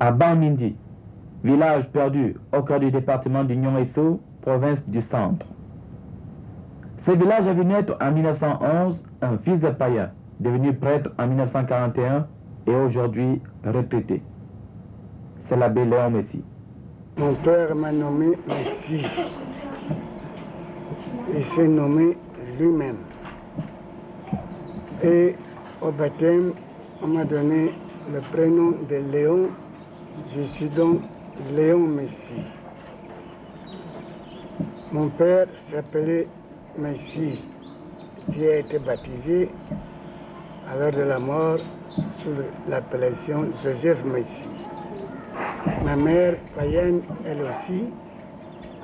à Bamindi, village perdu au cœur du département du Nioro, province du Centre. Ce village a vu naître en 1911 un fils de païen, devenu prêtre en 1941 et aujourd'hui retraité. C'est l'abbé Léon Messi. Mon père m'a nommé Messi. Il s'est nommé lui-même. Et au baptême, on m'a donné le prénom de Léon. Je suis donc Léon Messi. Mon père s'appelait Messi, qui a été baptisé à l'heure de la mort sous l'appellation Joseph Messi. Ma mère, païenne, elle aussi,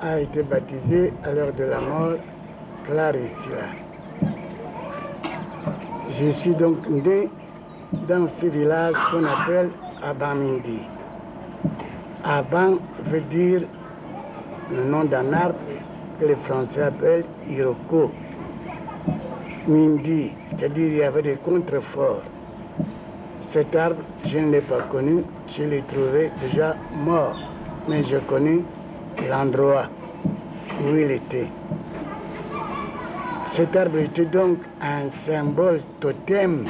a été baptisée à l'heure de la mort Clarissa. Je suis donc né dans ce village qu'on appelle Abamindi. Aban veut dire le nom d'un arbre que les Français appellent Iroko. Mindi, c'est-à-dire il y avait des contreforts. Cet arbre, je ne l'ai pas connu, je l'ai trouvé déjà mort, mais je connais l'endroit où il était. Cet arbre était donc un symbole totem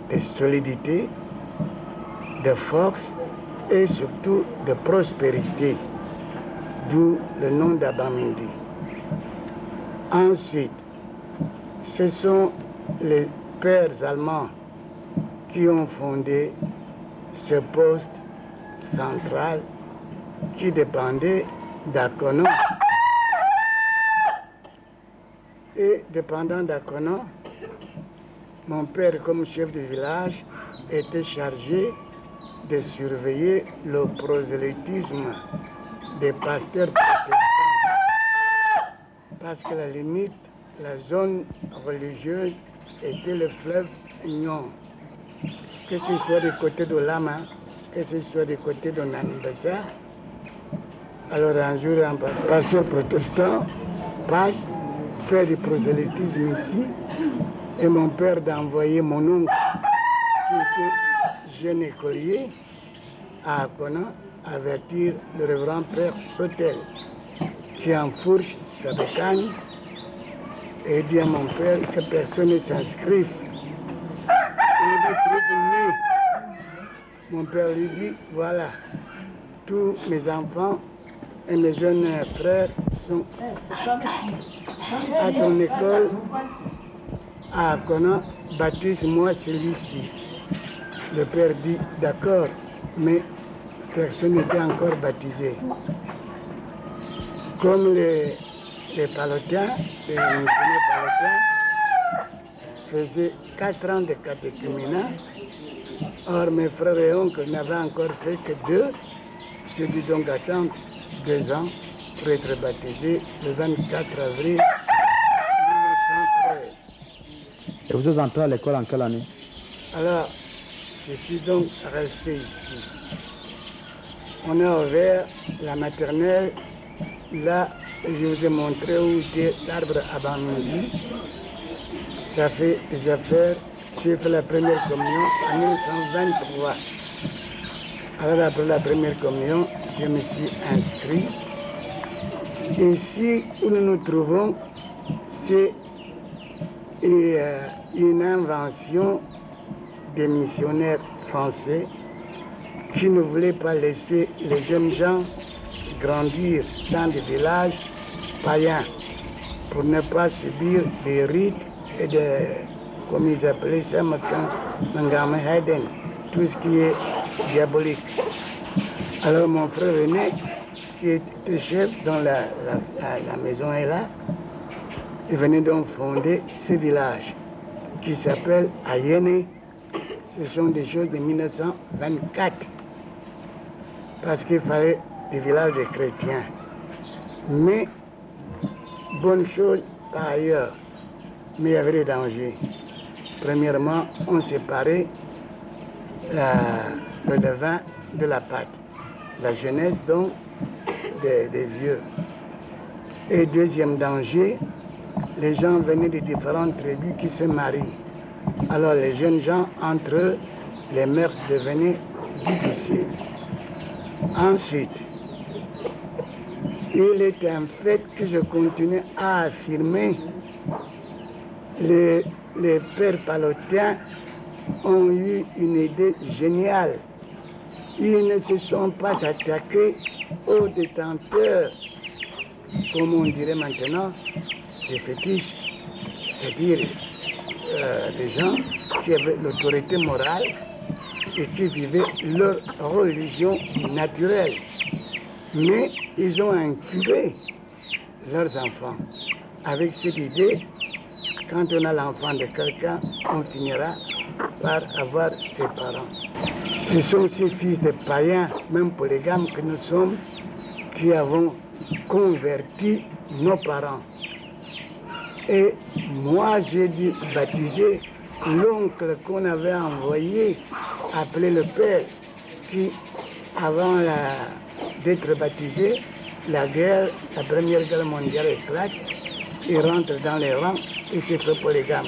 de solidité, de force et surtout de prospérité, d'où le nom d'Abamindi. Ensuite, ce sont les pères allemands qui ont fondé ce poste central qui dépendait d'Akono. Et dépendant d'Akono, mon père, comme chef de village, était chargé de surveiller le prosélytisme des pasteurs protestants. Parce que la limite, la zone religieuse était le fleuve Nyon. Que ce soit du côté de Lama, que ce soit du côté de Nanibasa. Alors un jour, un pasteur protestant passe faire du prosélytisme ici, et mon père d'envoyer mon oncle, qui était jeune écolier, à Akona, avertir le révérend père Sotel, qui enfourche sa bécagne, et dit à mon père que personne ne s'inscrive. Mon père lui dit, voilà, tous mes enfants et mes jeunes frères sont à ton école, à Akona, baptise-moi celui-ci. Le père dit, d'accord, mais personne n'était encore baptisé. Comme les Palotiens, les missionnaires Palotiens, faisaient 4 ans de catéchuménat. Or, mes frères et oncles n'avaient encore fait que 2. J'ai dû donc attendre 2 ans pour être baptisé le 24 avril 1913. Et vous êtes entré à l'école en quelle année? Alors, je suis donc resté ici. On a ouvert la maternelle. Là, je vous ai montré où était l'arbre à Bamindi. Ça fait des affaires. J'ai fait la première communion en 1923. Alors après la première communion, je me suis inscrit. Ici où nous nous trouvons, c'est une invention des missionnaires français qui ne voulaient pas laisser les jeunes gens grandir dans des villages païens pour ne pas subir des rites et comme ils appelaient ça maintenant, tout ce qui est diabolique. Alors mon frère aîné, qui était chef dans la maison est là, il venait donc fonder ce village qui s'appelle Ayene. Ce sont des choses de 1924, parce qu'il fallait des villages de chrétiens. Mais, bonne chose par ailleurs, mais il y avait des dangers. Premièrement, on séparait le levain de la pâte, la jeunesse donc des vieux. Et deuxième danger, les gens venaient de différentes tribus qui se marient. Alors les jeunes gens, entre eux, les mœurs devenaient difficiles. Ensuite, il est un fait que je continue à affirmer les pères palotiens ont eu une idée géniale. Ils ne se sont pas attaqués aux détenteurs, comme on dirait maintenant, des fétiches, c'est-à-dire des gens qui avaient l'autorité morale et qui vivaient leur religion naturelle. Mais ils ont incubé leurs enfants avec cette idée. Quand on a l'enfant de quelqu'un, on finira par avoir ses parents. Ce sont ces fils de païens, même polygames que nous sommes, qui avons converti nos parents. Et moi, j'ai dû baptiser l'oncle qu'on avait envoyé, appelé le père, qui, avant d'être baptisé, la Première Guerre mondiale éclate, il rentre dans les rangs et se fait polygame.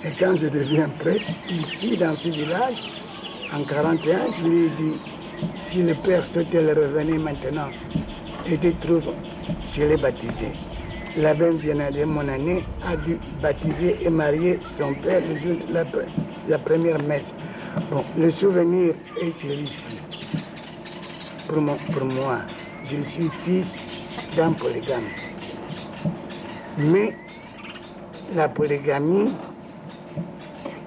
Et quand je deviens prêtre, ici, dans ce village, en 1941, je lui ai dit, si le père souhaitait le revenir maintenant, et te trouve, je l'ai baptisé. L'abbé Viennale, mon année, a dû baptiser et marier son père le jour de la première messe. Bon, le souvenir est celui-ci. Pour moi, je suis fils d'un polygame. Mais la polygamie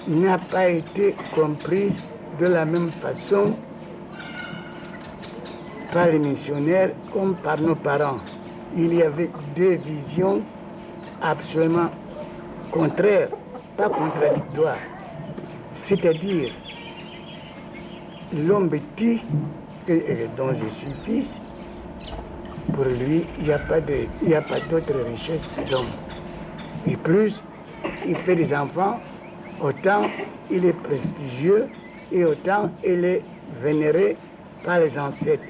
n'a pas été comprise de la même façon par les missionnaires comme par nos parents. Il y avait deux visions absolument contraires, pas contradictoires. C'est-à-dire, l'homme petit, dont je suis fils, pour lui, il n'y a pas d'autre richesse que l'homme. Et plus il fait des enfants, autant il est prestigieux et autant il est vénéré par les ancêtres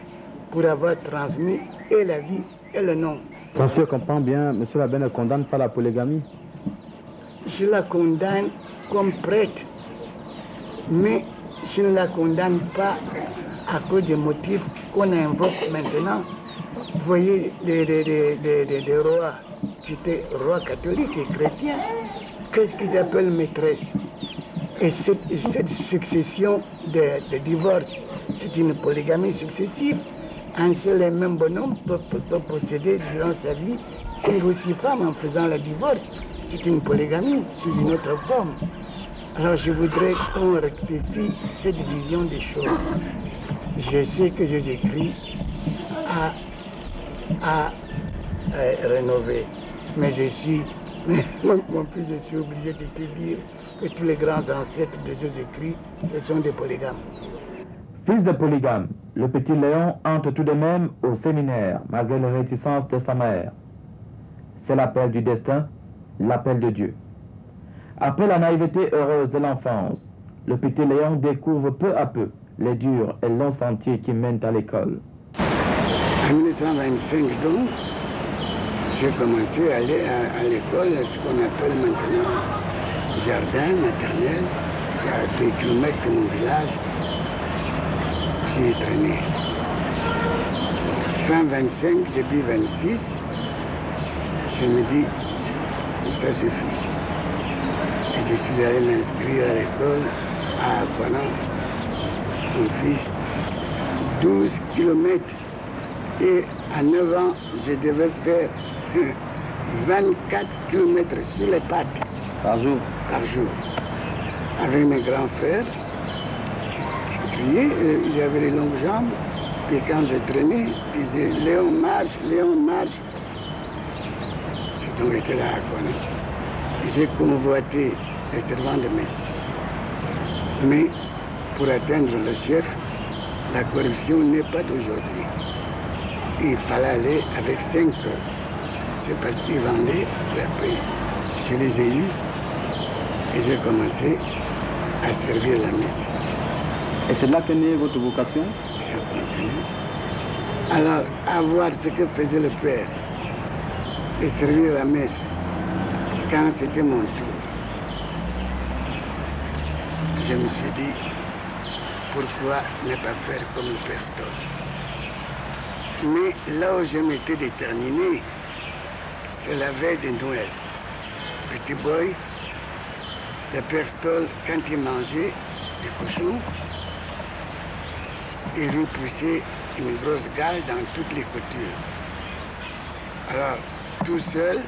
pour avoir transmis et la vie et le nom. Si je comprends bien, M. l'abbé ne condamne pas la polygamie? Je la condamne comme prêtre, mais je ne la condamne pas à cause des motifs qu'on invoque maintenant. Vous voyez des rois qui étaient rois catholiques et chrétiens, qu'est-ce qu'ils appellent maîtresse? Et cette succession de divorces, c'est une polygamie successive. Un seul et même bonhomme peut posséder durant sa vie 5 ou 6 femmes en faisant le divorce. C'est une polygamie sous une autre forme. Alors je voudrais qu'on rectifie cette vision des choses. Je sais que Jésus-Christ a rénové, mais mon fils, je suis obligé de te dire que tous les grands ancêtres de Jésus-Christ, ce sont des polygames. Fils de polygame, le petit Léon entre tout de même au séminaire, malgré les réticences de sa mère. C'est l'appel du destin, l'appel de Dieu. Après la naïveté heureuse de l'enfance, le petit Léon découvre peu à peu les durs et longs sentiers qui mènent à l'école. En 1925, donc, j'ai commencé à aller à l'école, ce qu'on appelle maintenant jardin maternel, à 2 km de mon village. J'y ai traîné. Fin 25, début 26, je me dis, ça suffit. Et je suis allé m'inscrire à l'école à Aquanan, mon fils, 12 km. Et à 9 ans, je devais faire 24 km sur les pattes. Par jour? Par jour. Avec mes grands frères, j'avais les longues jambes. Et quand je traînais, ils disaient Léon marche, Léon marche. J'ai donc été là à Aquanan. J'ai convoité les servants de messe. Mais pour atteindre le chef, la corruption n'est pas d'aujourd'hui. Il fallait aller avec 5 heures. C'est parce qu'ils vendaient, et après, je les ai eus et j'ai commencé à servir la messe. Et c'est là qu'est née votre vocation? J'ai continué. Alors, à voir ce que faisait le père et servir la messe quand c'était mon tour, je me suis dit, pourquoi ne pas faire comme le père Stoll? Mais là où je m'étais déterminé, c'est la veille de Noël. Petit boy, le père Stoll, quand il mangeait des cochons, il lui poussait une grosse gale dans toutes les coutures. Alors, tout seul,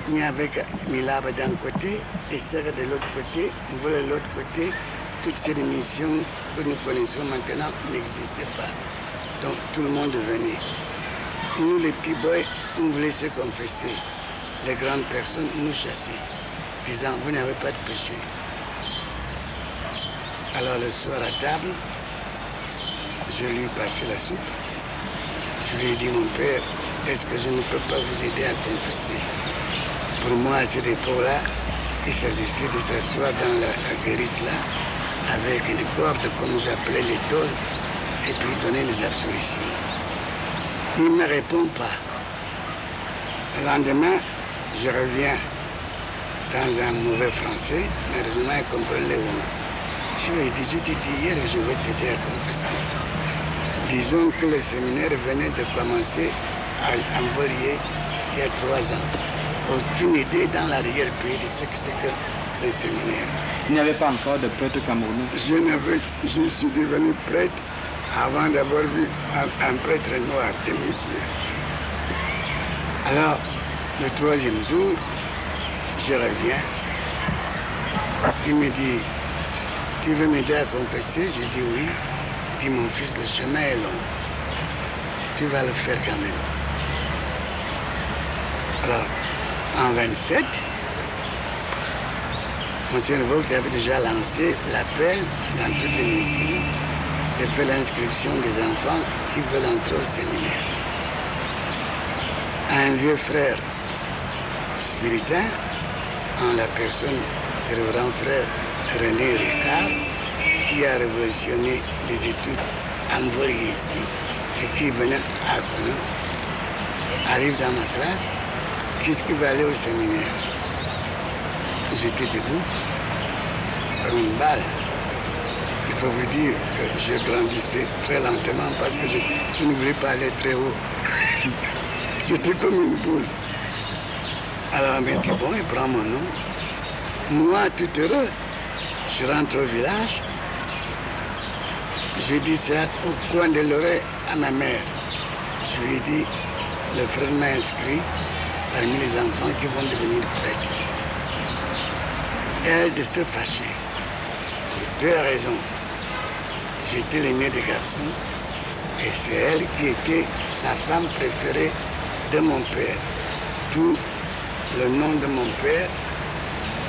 mis avec Milab d'un côté et Serre de l'autre côté, voilà de l'autre côté, toutes ces émissions que nous connaissons maintenant n'existaient pas. Donc tout le monde venait. Nous, les petits boys, on voulait se confesser. Les grandes personnes nous chassaient, disant, vous n'avez pas de péché. Alors le soir à table, je lui ai passé la soupe. Je lui ai dit, mon père, est-ce que je ne peux pas vous aider à confesser? Pour moi, à cette époque-là, il s'agissait de s'asseoir dans la guérite là, avec une corde, comme j'appelais les tôles, et puis donner les absolutions. Il ne me répond pas. Le lendemain, je reviens dans un mauvais français, mais heureusement, il comprenait où. Je lui ai dit, je t'ai dit hier, je vais t'aider à confesser. Disons que le séminaire venait de commencer à envoyer il y a 3 ans. Aucune idée dans l'arrière-pays de ce que c'est que le séminaire. Il n'y avait pas encore de prêtre camerounais. Je suis devenu prêtre avant d'avoir vu un prêtre noir de monsieur. Alors, le 3e jour, je reviens. Il me dit, tu veux m'aider à confesser? J'ai dit oui. Il dit, mon fils, le chemin est long. Tu vas le faire quand même. Alors, en 27, M. Neveu qui avait déjà lancé l'appel dans toutes les missions de faire l'inscription des enfants qui veulent entrer au séminaire. Un vieux frère spiritain, en la personne du révérend frère René Ricard, qui a révolutionné les études envoyées ici et qui venait à Conan, arrive dans ma classe. Qu'est-ce qui va aller au séminaire? J'étais debout, comme une balle. Il faut vous dire que je grandissais très lentement parce que je ne voulais pas aller très haut. J'étais comme une boule. Alors, il m'a dit, bon, il prend mon nom. Moi, tout heureux, je rentre au village. Je dis ça au coin de l'oreille à ma mère. Je lui ai dit, le frère m'a inscrit parmi les enfants qui vont devenir prêtres. Elle de se fâcher. Pour 2 raisons. J'étais l'aîné des garçons et c'est elle qui était la femme préférée de mon père. Tout le nom de mon père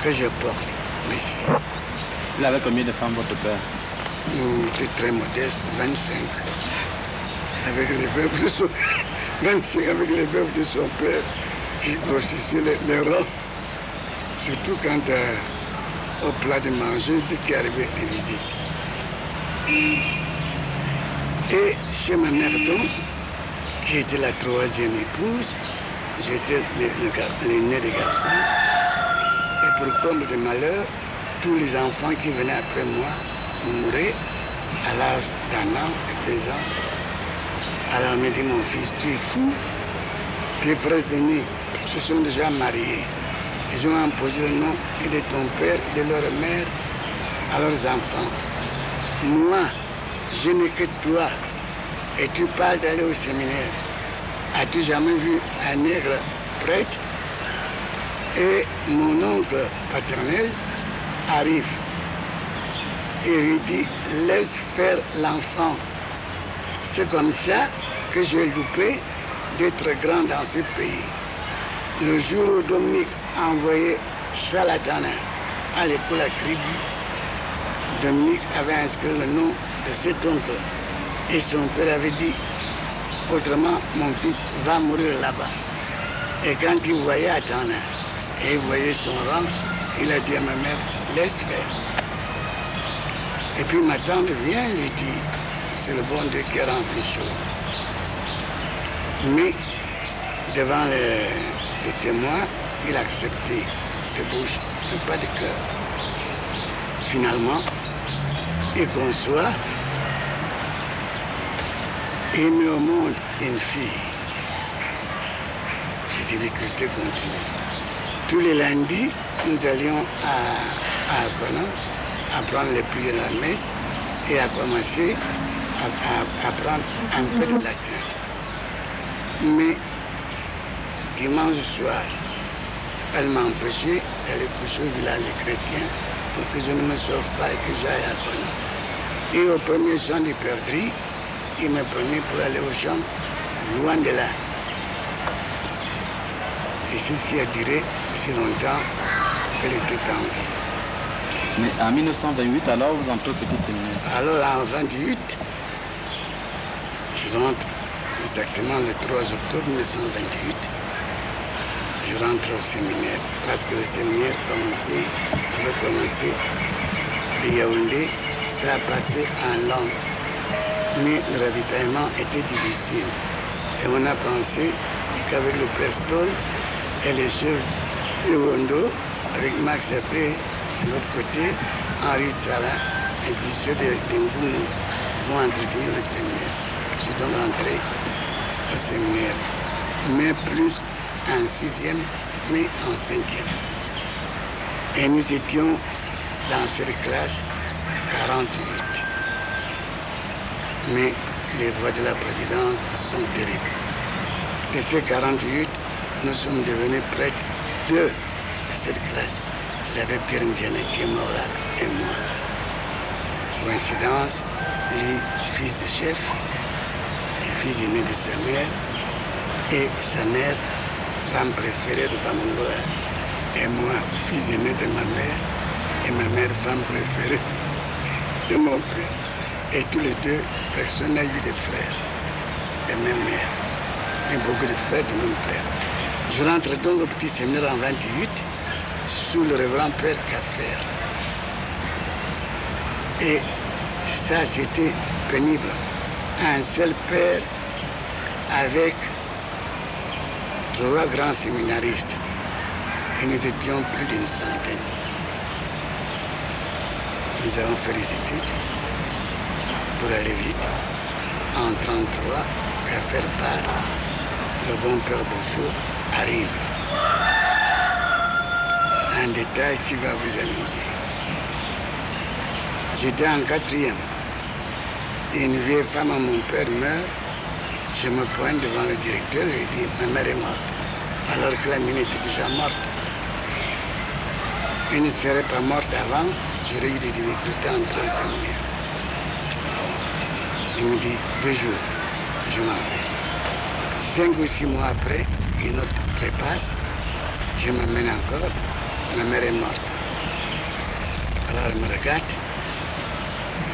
que je porte, Messie. Il avait combien de femmes, votre père? Il était très modeste, 25. Avec les veuves de son... 25 avec les veuves de son père qui grossissaient les rangs. Surtout quand au plat de manger, dès qu'il arrivait des visites. Et chez ma mère donc, qui était la 3e épouse, j'étais l'aîné des garçons. Et pour comble de malheur, tous les enfants qui venaient après moi mouraient à l'âge d'1 an et 2 ans. Alors on me dit, mon fils, tu es fou. Tes frères aînés se sont déjà mariés. Ils ont imposé le nom et de ton père et de leur mère à leurs enfants. Moi, je n'ai que toi. Et tu parles d'aller au séminaire. As-tu jamais vu un nègre prêtre? Et mon oncle paternel arrive et lui dit, laisse faire l'enfant. C'est comme ça que j'ai loupé d'être grand dans ce pays. Le jour où Dominique a envoyé Charlatanin à l'école à Kribi, Dominique avait inscrit le nom de cet oncle. Et son père avait dit, autrement, mon fils va mourir là-bas. Et quand il voyait Atana, et il voyait son rang, il a dit à ma mère, laisse faire. Et puis ma tante vient lui dit, c'est le bon Dieu qui rend les choses. Mais devant les témoins, il a accepté de bouche, mais pas de cœur. Finalement, il conçoit Il me montre une fille. Les difficultés continuent. Tous les lundis, nous allions à Conan apprendre les prières de la messe et à commencer à apprendre un peu de latin. Mais dimanche soir, elle m'a empêché d'aller coucher au village des chrétiens pour que je ne me sauve pas et que j'aille à Conan. Et au premier chant du perdrix, il me prenait pour aller au champ, loin de là. Et ceci a duré si longtemps qu'elle était en vie. Mais en 1928, alors, vous entrez au petit séminaire. Alors en 28, je rentre exactement le 3 octobre 1928, je rentre au séminaire. Parce que le séminaire avait commencé de Yaoundé, ça a passé en langue. Mais le ravitaillement était difficile. Et on a pensé qu'avec le père Stoll et les chefs de Wondo, avec Max Appé, de l'autre côté, Henri Tchala et puis ceux de Ngoumou vont entretenir le séminaire. Je suis donc entré au séminaire, mais plus en 6e, mais en 5e. Et nous étions dans cette classe 48. Mais les voies de la Providence sont terribles. De ces 48, nous sommes devenus prêtres de cette classe. Il y avait Pierre Ndiané qui est mort là, et moi. Coïncidence, lui, fils de chef, et fils aîné de sa mère, et sa mère, femme préférée de Bamongola, et moi, fils aîné de ma mère, et ma mère, femme préférée de mon père. Et tous les deux, personne n'a eu de frères de même mère, et beaucoup de frères de même père. Je rentre donc au petit séminaire en 28, sous le révérend père Caffer. Et ça, c'était pénible. Un seul père avec 3 grands séminaristes. Et nous étions plus d'une centaine. Nous avons fait les études pour aller vite. En 1933, Caffer part. Le bon père Bouchot arrive. Un détail qui va vous amuser. J'étais en 4e. Une vieille femme à mon père meurt. Je me pointe devant le directeur et je dis, ma mère est morte. Alors que la mine était déjà morte. Elle ne serait pas morte avant, j'aurais eu des difficultés à entrer au séminaire. Il me dit, 2 jours, je m'en vais. 5 ou 6 mois après, une autre repasse, je m'amène encore, ma mère est morte. Alors elle me regarde,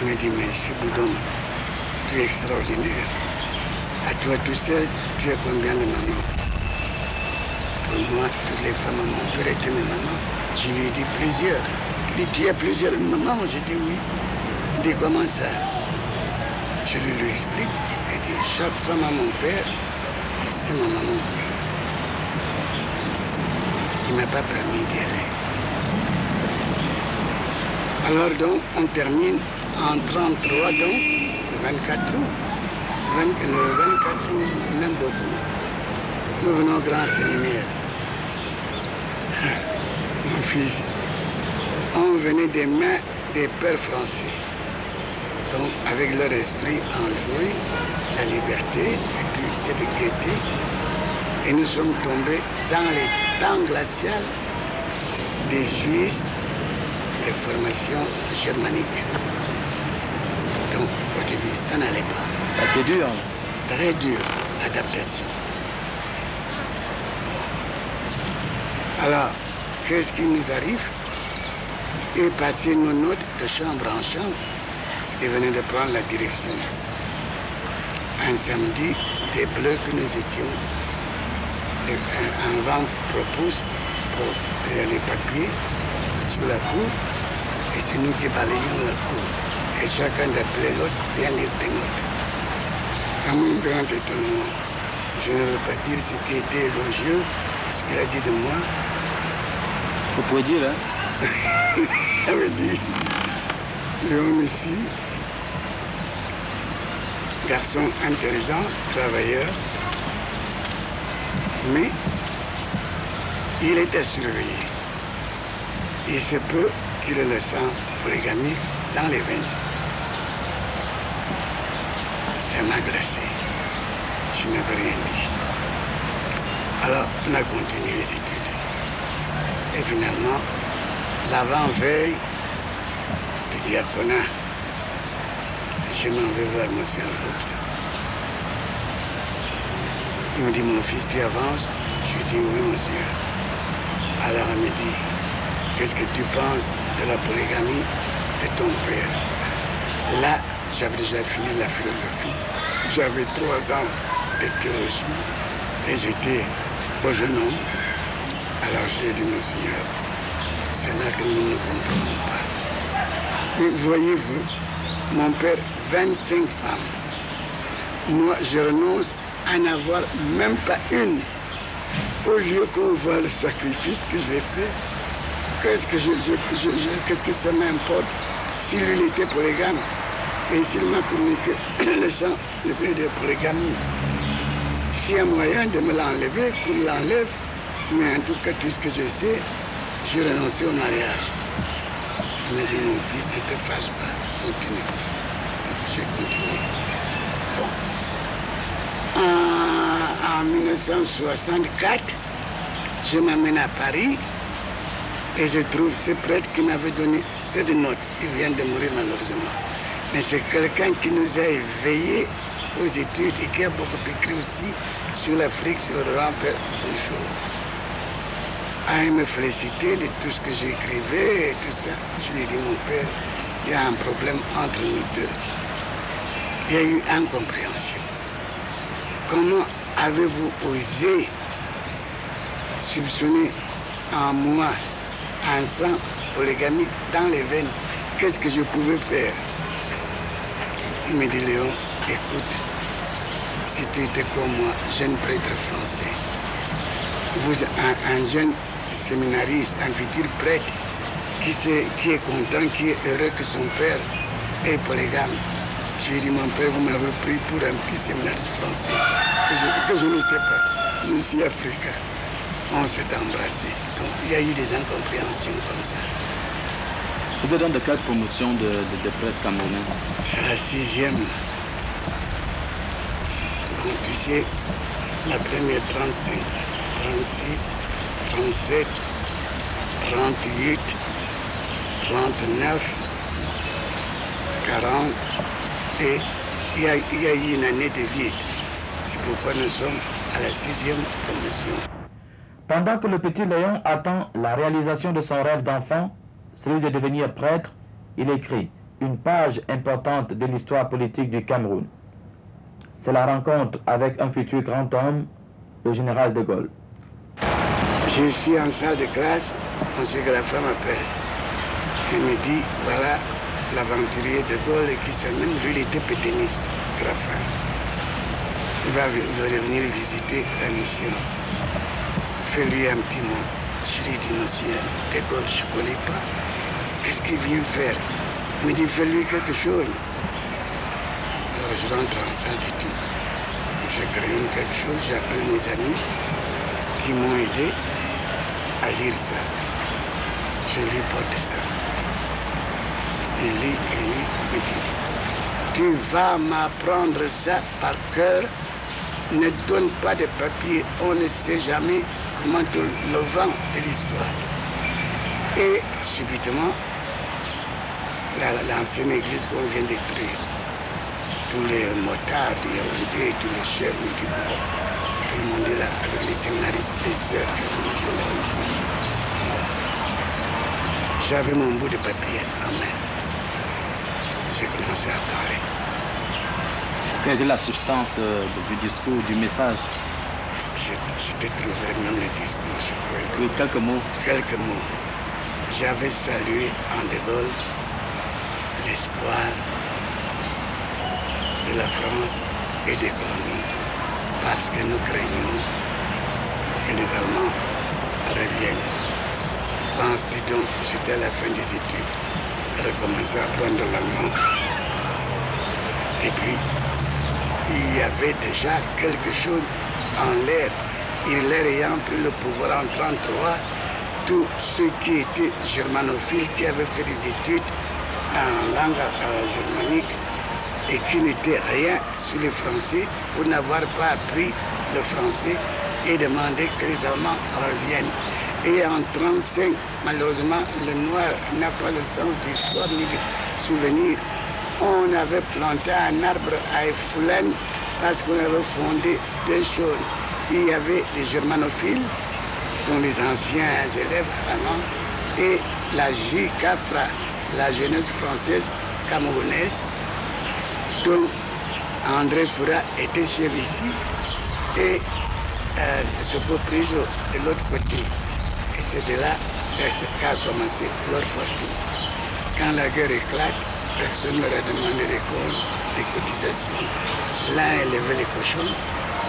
elle me dit, mais Boudon, tu es extraordinaire. À toi tout seul, tu as combien de mamans? Pour moi, toutes les femmes à mon père étaient mes mamans. Je lui ai dit plusieurs. Il dit, tu as plusieurs mamans? J'ai dit oui. Il dit, comment ça? Je lui explique. Il dit, chaque femme à mon père, c'est ma maman. Il ne m'a pas permis d'y aller. Alors donc, on termine en 1933, donc, le 24 août. Le 24 août, même beaucoup. Nous venons au grand séminaire. Mon fils, on venait des mains des pères français. Donc, avec leur esprit enjoué, la liberté, et puis cette gaieté, et nous sommes tombés dans les temps glaciaux des Suisses de formation germanique. Donc, au début, ça n'allait pas. Ça a été dur. Très dur, l'adaptation. Alors, qu'est-ce qui nous arrive? Et passer nos notes de chambre en chambre, ce qui venait de prendre la direction. Un samedi, des bleus que nous étions, un vent propose pour les papiers sur la cour, et c'est nous qui balayons la cour. Et chacun d'appeler l'autre, vient lire des notes. À mon grand étonnement, je ne veux pas dire ce qui était élogieux, ce qu'il a dit de moi. Vous pouvez dire, hein? Il avait dit, l'homme ici, garçon intelligent, travailleur, mais il était surveillé. Il se peut qu'il ait le sang polygamie dans les veines. Ça m'a glacé. Je n'avais rien dit. Alors, on a continué les études. Et finalement, l'avant-veille du diaconat, je m'en vais voir M. Auguste. Il me dit, mon fils, tu avances? Je lui dis, oui, monsieur. Alors il me dit, qu'est-ce que tu penses de la polygamie de ton père? Là, j'avais déjà fini la philosophie. J'avais 3 ans de théologie et j'étais un jeune homme. Alors j'ai dit, monsieur, c'est là que nous ne comprenons pas. Mais voyez-vous, mon père, 25 femmes. Moi, je renonce à n'avoir même pas une. Au lieu qu'on voit le sacrifice que j'ai fait, qu'est-ce que ça m'importe si lui était polygame et s'il m'a communiqué le sang, le prix de polygamie. S'il y a moyen de me l'enlever, qu'on l'enlève, mais en tout cas, tout ce que je sais, j'ai renoncé au mariage. Il m'a dit, mon fils, ne te fâche pas, continue. J'ai continué. Bon. En 1964, je m'amène à Paris et je trouve ce prêtre qui m'avait donné cette note. Il vient de mourir malheureusement. Mais c'est quelqu'un qui nous a éveillés aux études et qui a beaucoup écrit aussi sur l'Afrique, sur le grand père Bouchot. Il me félicitait de tout ce que j'écrivais et tout ça. Je lui ai dit, mon père, il y a un problème entre nous deux. Il y a eu incompréhension. Comment avez-vous osé soupçonner en moi un sang polygamique dans les veines? Qu'est-ce que je pouvais faire? Il me dit, Léon, écoute, si tu étais comme moi, jeune prêtre français, vous, un jeune séminariste, un futur prêtre, qui est content, qui est heureux que son père est polygame. Je lui ai dit, mon père, vous m'avez pris pour un petit séminariste français, que je n'étais pas. Je suis africain. On s'est embrassés. Donc, il y a eu des incompréhensions comme ça. Vous êtes dans de quelle promotion de prêtre camerounais? C'est la 6e. Donc, tu sais, la première 35, 36, 37, 38, 39, 40, et il y a eu une année de vide. C'est pourquoi nous sommes à la 6e promotion. Pendant que le petit Léon attend la réalisation de son rêve d'enfant, celui de devenir prêtre, il écrit une page importante de l'histoire politique du Cameroun. C'est la rencontre avec un futur grand homme, le général de Gaulle. Je suis en salle de classe, ensuite que la femme m'appelle. Elle me dit, voilà l'aventurier de Gaulle qui s'appelle, lui il était pétainiste, Grafin. Il va venir visiter la mission. Fais-lui un petit mot. Je lui dis, monsieur, de Gaulle, je ne connais pas. Qu'est-ce qu'il vient faire? Il me dit, fais-lui quelque chose. Alors je rentre en salle d'études. Je crée quelque chose, j'appelle mes amis qui m'ont aidé à lire ça. Je lui porte ça. Il lit, il me dit, tu vas m'apprendre ça par cœur, ne donne pas de papier, on ne sait jamais comment le vent de l'histoire. Et subitement, l'ancienne église qu'on vient détruire, tous les motards du Yaoundé, tous les chefs du groupe, tout le monde est là, avec les séminaristes, les sœurs, j'avais mon bout de papier en main. J'ai commencé à parler. Quelle est la substance du discours, du message? J'ai trouvé même le discours, je crois. Oui, quelques mots. Quelques mots. J'avais salué en De Gaulle l'espoir de la France et des colonies, parce que nous craignons que les Allemands reviennent. Penses-tu donc, j'étais à la fin des études, recommencer à apprendre l'allemand. Et puis, il y avait déjà quelque chose en l'air. Hitler ayant pris le pouvoir en 1933, tous ceux qui étaient germanophiles, qui avaient fait des études en langue germanique et qui n'étaient rien sur les Français, pour n'avoir pas appris le français et demander que les Allemands reviennent. Et en 1935, malheureusement, le noir n'a pas le sens d'histoire ni de souvenir. On avait planté un arbre à Efoulen parce qu'on avait fondé deux choses. Il y avait des germanophiles, dont les anciens élèves allemands, et la JCAFRA, la jeunesse française camerounaise, dont André Fura était chef ici, et ce Priso de l'autre côté. Et c'est de là qu'a commencé leur fortune. Quand la guerre éclate, personne ne leur a demandé des comptes, des cotisations. L'un élevait les cochons,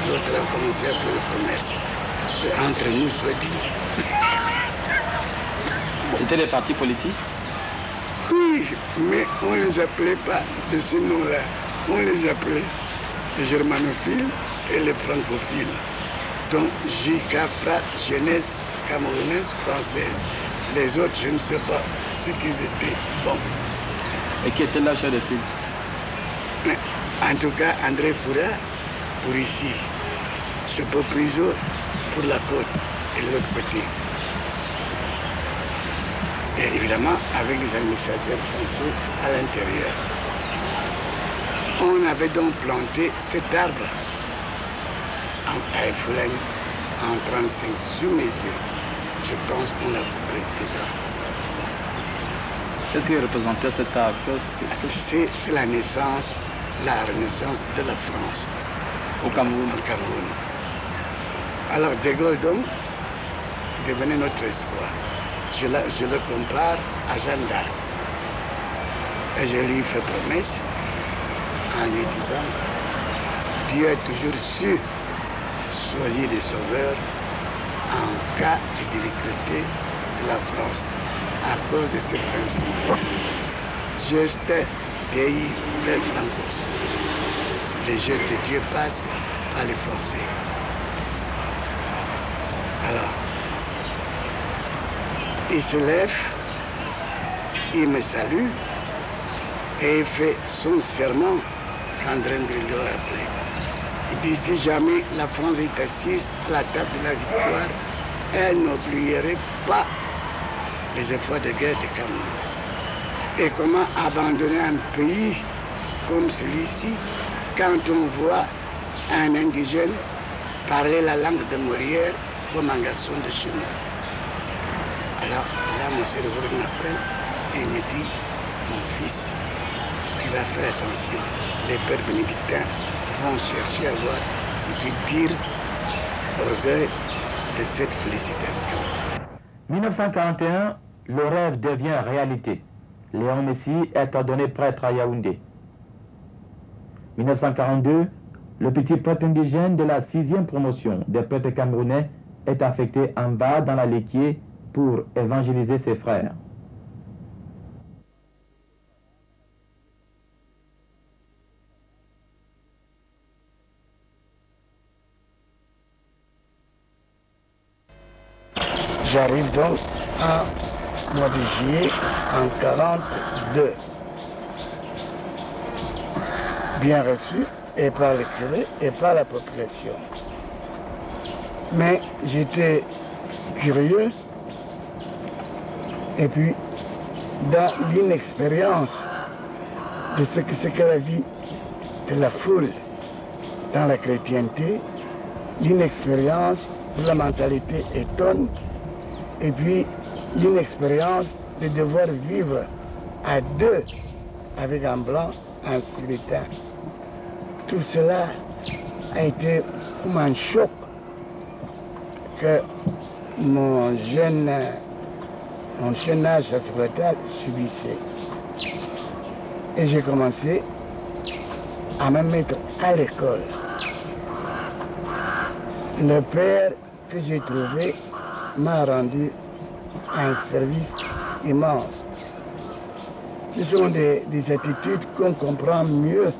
l'autre a commencé à faire le commerce. C'est entre nous, soit dit. C'était des partis politiques? Oui, mais on ne les appelait pas de ce nom-là. On les appelait les germanophiles et les francophiles. Donc JCAFRA, jeunesse camerounaise française. Les autres, je ne sais pas ce qu'ils étaient. Bon. Et qui était là, chef de file? Mais, en tout cas, André Fura pour ici, ce Priso pour la côte et l'autre côté. Et évidemment, avec les administrateurs français à l'intérieur. On avait donc planté cet arbre à Efoulen en 1935 sous mes yeux. Je pense qu'on a coupé déjà. Qu'est-ce qui représentait cet arbre? C'est la naissance, la renaissance de la France. Au Cameroun? Au Cameroun. Alors De Gaulle donc devenait notre espoir. Je le compare à Jeanne d'Arc. Et je lui fais promesse en lui disant, Dieu a toujours su choisir des sauveurs en cas de difficulté de la France. À cause de ce principe, juste Dei per flancos. Les gestes de Dieu passent par les Français. Alors, il se lève, il me salue et il fait son serment qu'André Ndrilo a appelé. Il dit, si jamais la France est assise à la table de la victoire, elle n'oublierait pas les efforts de guerre du Cameroun. Et comment abandonner un pays comme celui-ci quand on voit un indigène parler la langue de Molière comme un garçon de chemin. Alors là, mon cerveau m'appelle et il me dit, mon fils, tu vas faire attention. Les pères bénédictins vont chercher à voir si tu tires orgueil de cette félicitation. 1941, le rêve devient réalité. Léon Messi est ordonné prêtre à Yaoundé. 1942, le petit prêtre indigène de la 6e promotion des prêtres camerounais est affecté en bas dans la Léquier pour évangéliser ses frères. J'arrive donc en mois de juillet en 1942. Bien reçu et par les curés et par la population. Mais j'étais curieux et puis dans l'inexpérience de ce que c'est que la vie de la foule dans la chrétienté, l'inexpérience de la mentalité étonne et puis l'inexpérience de devoir vivre à deux avec un blanc, un scrutin. Tout cela a été comme un choc que mon jeune âge sacerdotal subissait. Et j'ai commencé à me mettre à l'école. Le père que j'ai trouvé m'a rendu un service immense. Ce sont des attitudes qu'on comprend mieux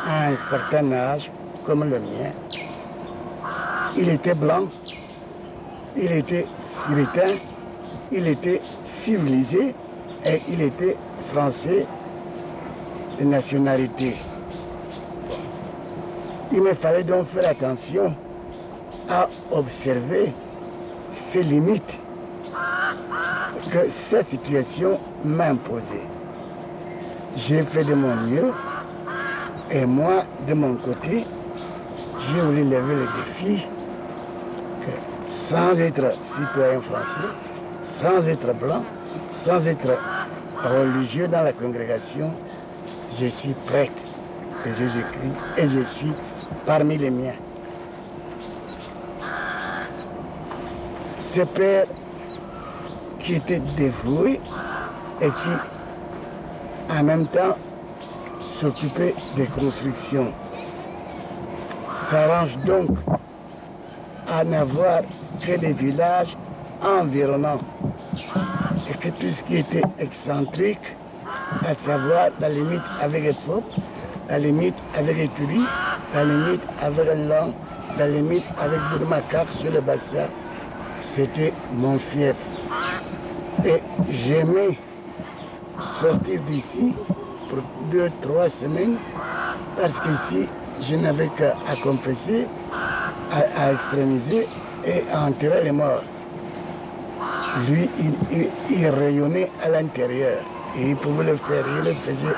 à un certain âge, comme le mien. Il était blanc, il était puritain, il était civilisé et il était français de nationalité. Il me fallait donc faire attention à observer ces limites que cette situation m'imposait. J'ai fait de mon mieux et moi, de mon côté, j'ai voulu lever le défi que sans être citoyen français, sans être blanc, sans être religieux dans la congrégation, je suis prête et j'écris et je suis parmi les miens. Ce père qui était dévoué et qui en même temps s'occupait des constructions s'arrange donc à n'avoir que des villages environnants et que tout ce qui était excentrique, à savoir la limite avec les Fop, la limite avec les Turi, la limite avec le Long, la limite avec Bourmakar sur le bassin, c'était mon fief. Et j'aimais sortir d'ici pour 2-3 semaines parce qu'ici, je n'avais qu'à confesser, à extrémiser et à enterrer les morts. Lui, il rayonnait à l'intérieur et il pouvait le faire, il le faisait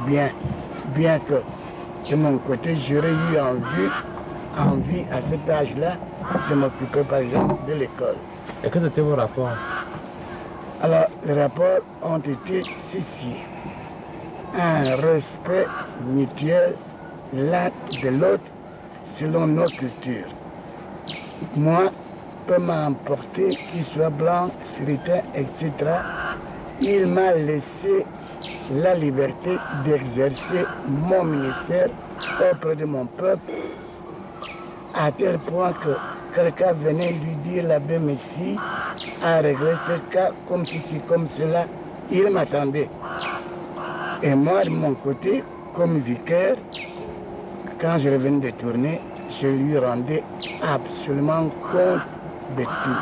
bien. Bien que de mon côté, j'aurais eu envie à cet âge-là de m'occuper par exemple de l'école. Et quels étaient vos rapports? Alors, les rapports ont été ceci. Un respect mutuel l'un de l'autre selon nos cultures. Moi, peu m'importer qu'il soit blanc, spiritain, etc. Il m'a laissé la liberté d'exercer mon ministère auprès de mon peuple, à tel point que quelqu'un venait lui dire l'abbé Messie a réglé ce cas comme ceci, comme cela. Il m'attendait. Et moi, de mon côté, comme vicaire, quand je revenais de tourner, je lui rendais absolument compte de tout.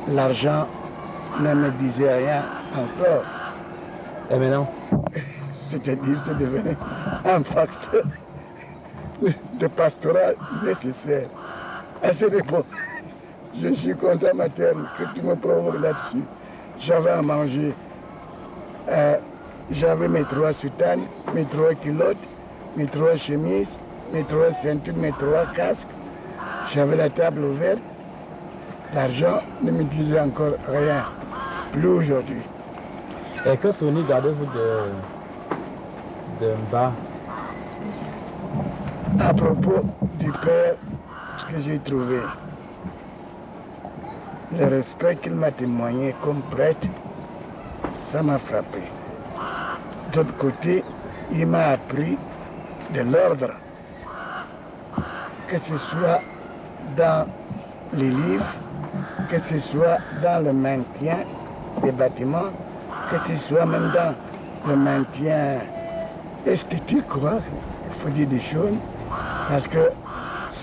L'argent ne me disait rien encore. Et maintenant? C'est-à-dire, c'est devenu un facteur de pastoral nécessaire. À cette époque, je suis content, ma terme, que tu me provoques là-dessus. J'avais à manger. J'avais mes 3 soutanes, mes 3 culottes, mes 3 chemises, mes 3 ceintures, mes 3 casques. J'avais la table ouverte. L'argent ne me disait encore rien. Plus aujourd'hui. Et quel souvenir gardez-vous de Mba? À propos du père que j'ai trouvé, le respect qu'il m'a témoigné comme prêtre, ça m'a frappé. D'autre côté, il m'a appris de l'ordre, que ce soit dans les livres, que ce soit dans le maintien des bâtiments, que ce soit même dans le maintien esthétique, quoi. Il faut dire des choses, parce que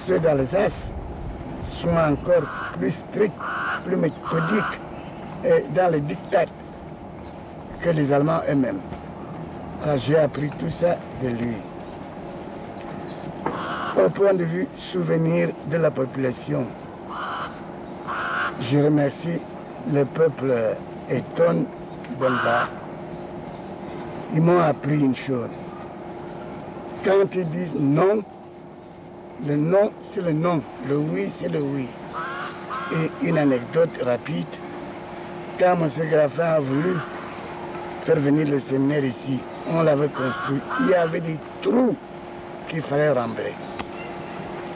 ceux d'Alsace sont encore plus stricts, plus méthodiques et dans les dictats que les Allemands eux-mêmes. Alors j'ai appris tout ça de lui. Au point de vue souvenir de la population, je remercie le peuple Eton d'Emba. Ils m'ont appris une chose. Quand ils disent non, le non c'est le non, le oui c'est le oui. Et une anecdote rapide, quand M. Graffin a voulu faire venir le séminaire ici, on l'avait construit, il y avait des trous qu'il fallait rembler.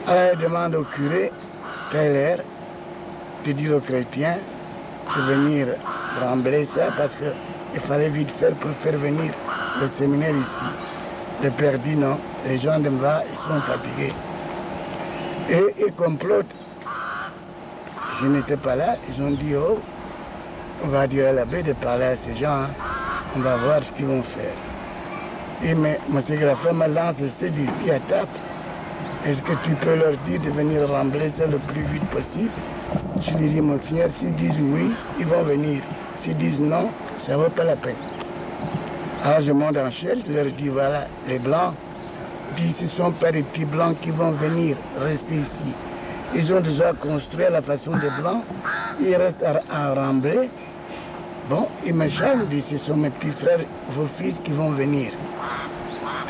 Alors il demande au curé, Taylor, de dire aux chrétiens de venir rembler ça parce qu'il fallait vite faire pour faire venir le séminaire ici. Le père dit non, les gens de Mba, ils sont fatigués. Et ils complotent. Je n'étais pas là, ils ont dit oh, on va dire à l'abbé de parler à ces gens, hein. On va voir ce qu'ils vont faire. Et M. Grafin me lance ce défi à table. Est-ce que tu peux leur dire de venir rembler ça le plus vite possible? Je lui dis, monseigneur, s'ils disent oui, ils vont venir. S'ils disent non, ça ne vaut pas la peine. Alors je monte en chaise, je leur dis, voilà, les blancs, dis, ce ne sont pas des petits blancs qui vont venir rester ici. Ils ont déjà construit à la façon des blancs, ils restent à rembler. Bon, ils me charment, disent, ce sont mes petits frères, vos fils qui vont venir.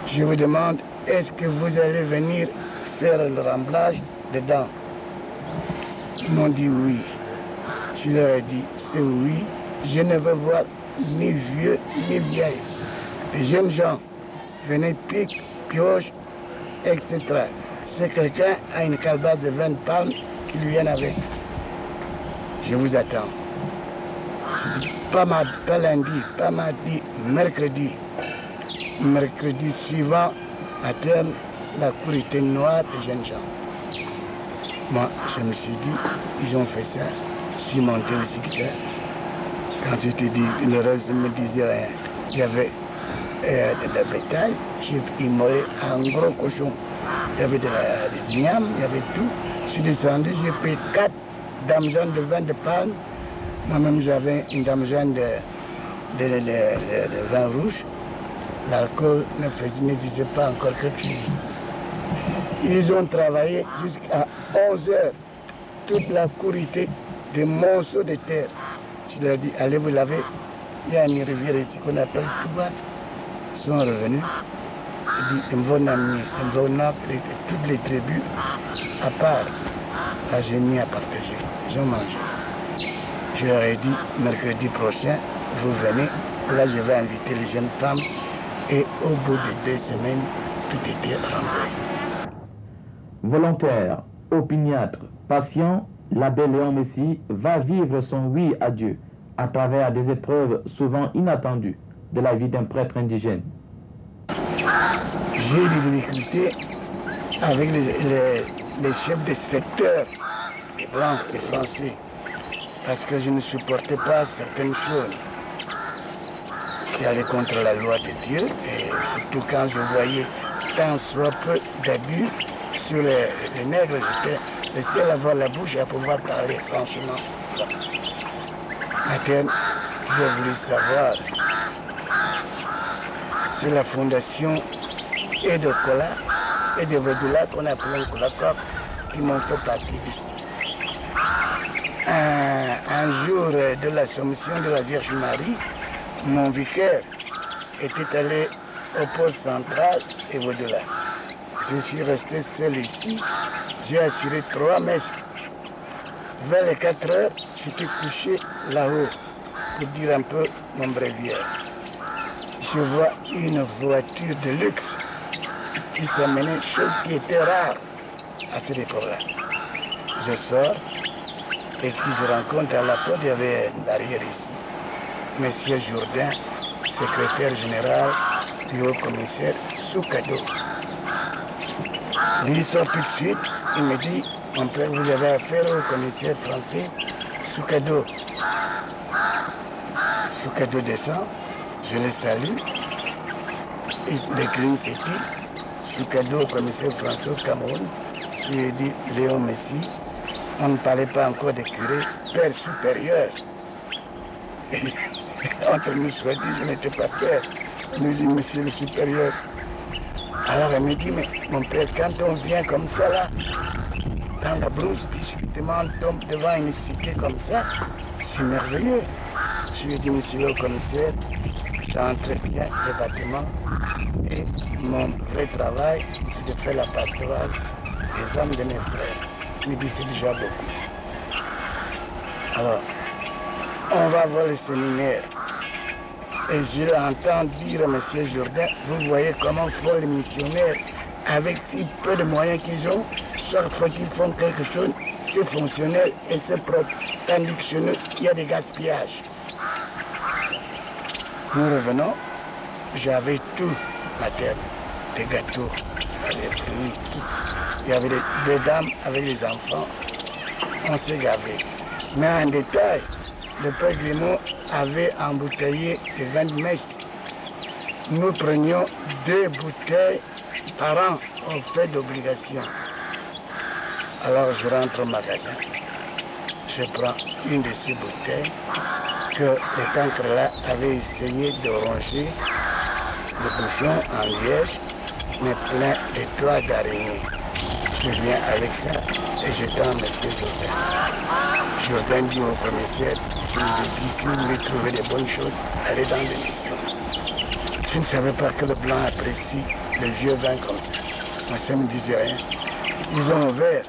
Je vous demande, est-ce que vous allez venir faire le remblage dedans? Ils m'ont dit oui. Je leur ai dit, c'est oui. Je ne veux voir ni vieux ni vieilles. Les jeunes gens venaient piquer, pioche, etc. Si quelqu'un a une calebasse de 20 palmes, qu'il vienne avec. Je vous attends. Je dis, pas lundi, pas mardi, mercredi. Mercredi suivant, à terme, la cour était noire de jeunes gens. Moi, je me suis dit, ils ont fait ça, je suis monté au succès. Quand je te dis, le reste ne me disait rien. Il y avait de la bétail, j'ai immolé un gros cochon. Il y avait des ignames, il y avait tout. Je suis descendu, j'ai pris 4 dames-jeunes de 20 de palme. Moi-même, j'avais une dame-jeune de vin rouge. L'alcool ne disait pas encore quelque chose. Ils ont travaillé jusqu'à 11 heures. Toute la cour était des monceaux de terre. Je leur ai dit, allez vous laver. Il y a une rivière ici qu'on appelle Touba. Ils sont revenus. Ils disent, ils vont amener, toutes les tribus, à part la génie à partager. Ils ont mangé. Je leur ai dit, mercredi prochain, vous venez. Là, je vais inviter les jeunes femmes. Et au bout de 2 semaines, tout était rempli. Volontaire, opiniâtre, patient, l'abbé Léon Messi va vivre son oui à Dieu à travers des épreuves souvent inattendues de la vie d'un prêtre indigène. J'ai des difficultés avec les chefs de secteur, les blancs, les français, parce que je ne supportais pas certaines choses qui allaient contre la loi de Dieu, et surtout quand je voyais tant soit peu d'abus sur les nègres, j'étais le seul à avoir la bouche et à pouvoir parler franchement. À terme, tu as voulu savoir, c'est la fondation et de Kola et de Vodula qu'on appelle Kolakop qui m'ont fait partie d'ici. Un jour de l'Assomption de la Vierge Marie, mon vicaire était allé au poste central et au-delà. Je suis resté seul ici. J'ai assuré 3 messes. Vers les 4 heures, j'étais couché là-haut pour dire un peu mon bréviaire. Je vois une voiture de luxe qui s'amenait, chose qui était rare à cette époque-là. Je sors et puis je rencontre à la porte, il y avait une barrière ici. Monsieur Jourdain, secrétaire général du haut-commissaire Soukado. Il sort tout de suite, il me dit, mon père, vous avez affaire au commissaire français Soukado. Soukado descend, je le salue, il décline ses titres. Soukado, commissaire français au Cameroun, je lui ai dit, Léon Messi, on ne parlait pas encore de curé, père supérieur. Et entre nous soit dit, je n'étais pas père. Il me dit, monsieur le supérieur. Alors elle me dit, mais mon père, quand on vient comme ça là, dans la brousse, puis subitement on tombe devant une cité comme ça, c'est merveilleux. Je lui ai dit, monsieur le commissaire, j'entretiens les bâtiments et mon vrai travail, c'est de faire la pastorale des âmes de mes frères. Il me dit, c'est déjà beaucoup. Alors, on va voir le séminaire. Et je l'entends dire à M. Jourdain, vous voyez comment font les missionnaires avec si peu de moyens qu'ils ont, chaque fois qu'ils font quelque chose, c'est fonctionnel et c'est propre. Tandis que chez nous, il y a des gaspillages. Nous revenons, j'avais tout à terre, des gâteaux, des fruits, tout. Il y avait des dames avec les enfants, on s'est gavé. Mais en détail, le père Grimaud avait embouteillé des vins de messe. nous prenions 2 bouteilles par an au fait d'obligation. Alors je rentre au magasin, je prends une de ces bouteilles que les cancres là avaient essayé de ronger le bouchon en liège, mais plein de toits d'araignée. Je viens avec ça et je tends à M. Jourdain. Jourdain dit au commissaire, je vous ai dit, si vous voulez trouver des bonnes choses, allez dans l'émission. Je ne savais pas que le blanc apprécie le vieux vin comme ça. Moi, ça ne me disait rien. Ils ont ouvert,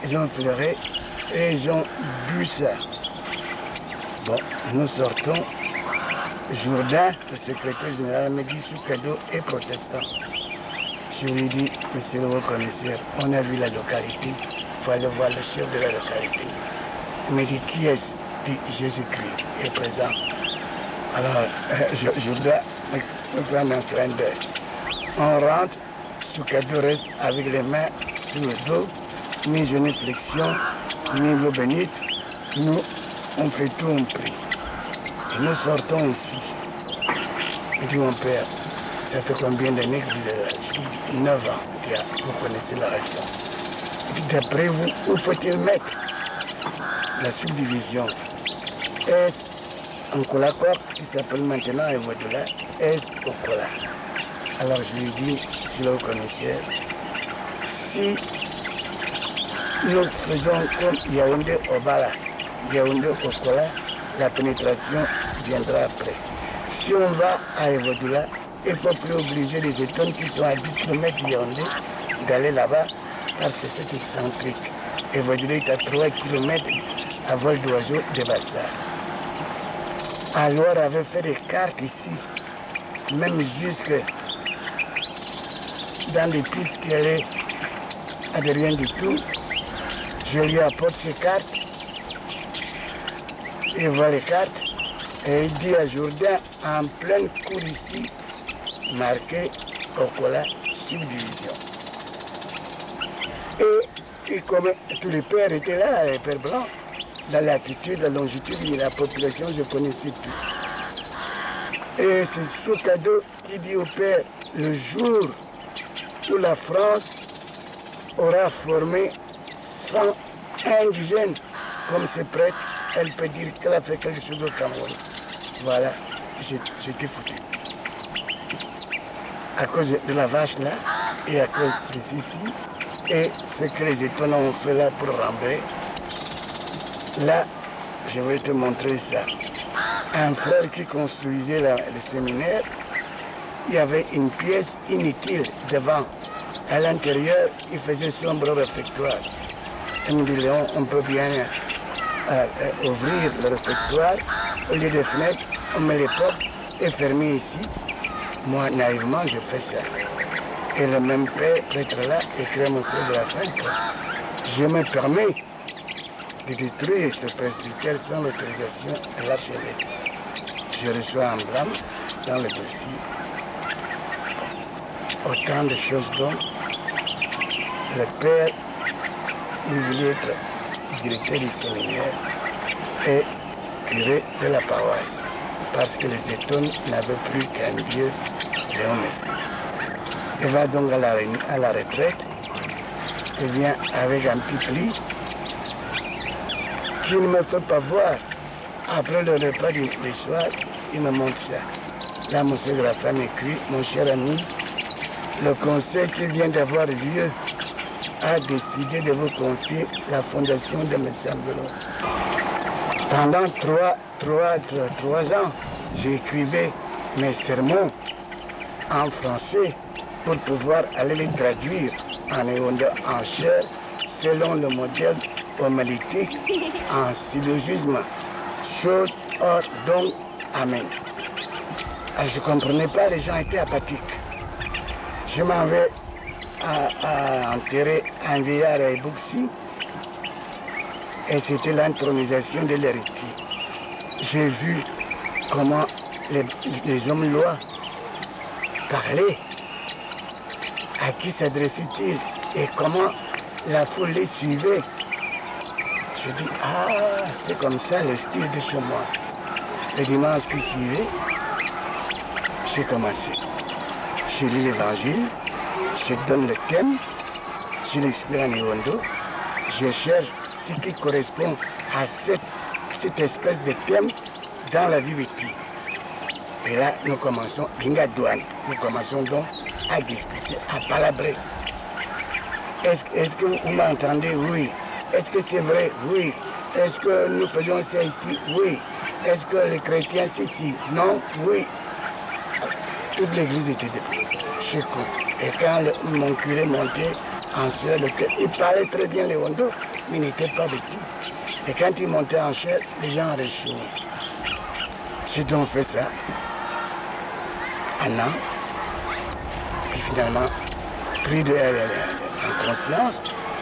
ils ont fleuré et ils ont bu ça. Bon, nous sortons. Jourdain, le secrétaire général, me dit Soukado est protestant. Je lui dis, monsieur le haut-commissaire, on a vu la localité, il faut aller voir le chef de la localité. Il me dit, qui est-ce? Dit, Jésus-Christ est présent. Alors, Jourdain me fait un clin d'œil. On rentre, Soukado reste avec les mains sur le dos, ni génuflexion, ni l'eau bénite. Nous, on fait tout, on prie. Et nous sortons ici. Il dit, mon père, ça fait combien d'années que vous êtes là? Je dis, 9 ans. Vous connaissez la région. Il dit, d'après vous, où faut-il mettre la subdivision? Est-ce en Kolakor, qui s'appelle maintenant Evodoula, est-ce au Kola? Alors je lui dis, si le commissaire, si nous faisons comme Yaoundé au Bala, Yaoundé au Kola, la pénétration viendra après. Si on va à Evodoula, il ne faut plus obliger les étoiles qui sont à 10 km de Yaoundé d'aller là-bas parce que c'est excentrique. Evodoula est à 3 km à vol d'oiseau de Bassar. Alors avait fait des cartes ici, même jusque dans les pistes qui allaient à de rien du tout. Je lui apporte ces cartes. Il voit les cartes et il dit à Jourdain, en pleine cour ici, marqué Okola subdivision. Et comme tous les pères étaient là, les pères blancs, la latitude, la longitude et la population, je connaissais tout. Et c'est Soukado qui dit au père, le jour où la France aura formé 100 indigènes comme ses prêtres, elle peut dire qu'elle a fait quelque chose au Cameroun. Voilà, j'étais foutu. À cause de la vache là, et à cause de ceci, et ce que les étoiles ont fait là pour rembler. Là, je vais te montrer ça. Un frère qui construisait le séminaire, il y avait une pièce inutile devant. À l'intérieur, il faisait sombre réfectoire. Il me dit, Léon, on peut bien ouvrir le réfectoire. Au lieu des fenêtres, on met les portes et fermer ici. Moi, naïvement, je fais ça. Et le même père, prêtre là, écrit à mon frère de la fin que je me permets de détruire le presbytère sans l'autorisation de l'archevêque. Je reçois un blâme dans le dossier. Autant de choses dont le père, il voulait être directeur du séminaire et curé de la paroisse, parce que les étoiles n'avaient plus qu'un Dieu, Léon Messie. Il va donc à la retraite, il vient avec un petit pli qui ne me fait pas voir. Après le repas du soir, il me montre ça. Là, monsieur de la femme écrit, mon cher ami, le conseil qui vient d'avoir lieu a décidé de vous confier la fondation de M. Ambelot. Pendant trois ans, j'écrivais mes sermons en français pour pouvoir aller les traduire en chair selon le modèle homilétique en syllogisme. Chose, or, donc, amen. Alors, je ne comprenais pas, les gens étaient apathiques. Je m'en vais à enterrer un vieillard à Ebouxi et c'était l'intronisation de l'héritier. J'ai vu comment les hommes lois parlaient, à qui s'adressaient-ils et comment la foule les suivait. Je dis, ah, c'est comme ça le style de chez moi. Le dimanche qui suivait, j'ai commencé. Je lis l'évangile, je donne le thème, je l'explique en Ewondo, je cherche ce qui correspond à cette espèce de thème dans la vie vécue. Et là, nous commençons, nous commençons donc à discuter, à palabrer. Est-ce que vous m'entendez? Oui. Est-ce que c'est vrai? Oui. Est-ce que nous faisons ça ici? Oui. Est-ce que les chrétiens, si? Non? Oui. Toute l'église était debout. Je coupe. Et quand mon curé montait en chair, il parlait très bien les Wando, mais il n'était pas vêtu. Et quand il montait en chair, les gens rechignaient. J'ai donc fait ça. Un an. Puis finalement, pris en conscience,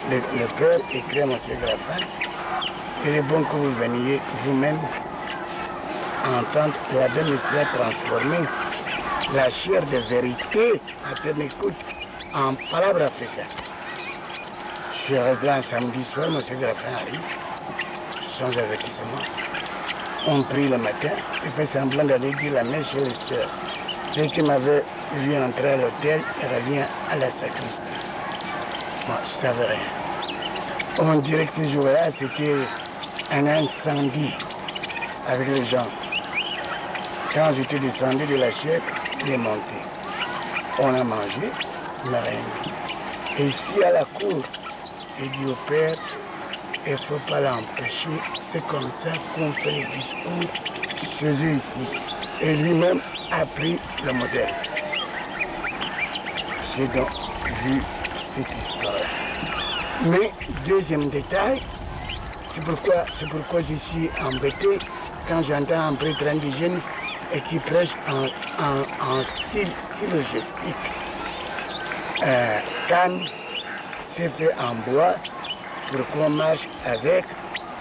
le père écrit à M. Grafan, il est bon que vous veniez vous-même entendre la démission transformer la chair de vérité à ton écoute en palabres africaines. Je reste là un samedi soir, M. Grafin arrive, sans avertissement. On prie le matin, il fait semblant d'aller dire la messe chez les sœurs. Dès qu'il m'avait vu entrer à l'hôtel, il revient à la sacristie. Moi, je ne savais rien. On dirait que ce jour-là, c'était un incendie avec les gens. Quand j'étais descendu de la chaire, il est monté. On a mangé, il m'a rien dit. Et ici à la cour, il dit au père, il ne faut pas l'empêcher, c'est comme ça qu'on fait les discours chez eux ici. Et lui-même a pris le modèle. J'ai donc vu cette histoire. Mais, deuxième détail, c'est pourquoi je suis embêté quand j'entends un prêtre indigène et qui prêche en style syllogistique. Canne, c'est fait en bois pour qu'on marche avec,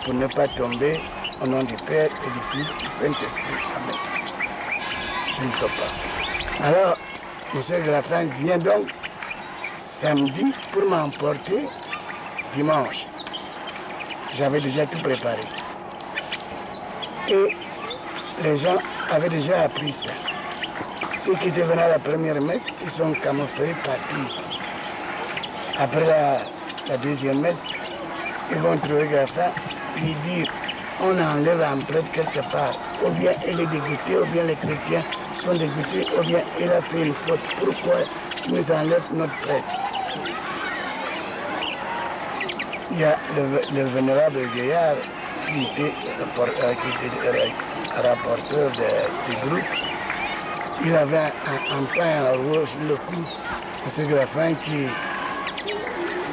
pour ne pas tomber au nom du Père et du Fils et du Saint-Esprit. Amen. Je ne peux pas. Alors, M. Grafin vient donc samedi pour m'emporter dimanche. J'avais déjà tout préparé. Et les gens avaient déjà appris ça. Ceux qui étaient venus à la première messe, ils sont camouflés partout ici. Après la deuxième messe, ils vont trouver Grafin, lui dire on enlève un prêtre quelque part. Ou bien il est dégoûté, ou bien les chrétiens sont dégoûtés, ou bien il a fait une faute. Pourquoi il nous enlève notre prêtre? Il y a le vénérable vieillard qui était rapporteur du groupe. Il avait un pain à rouge sur le cou. M. Grafin qui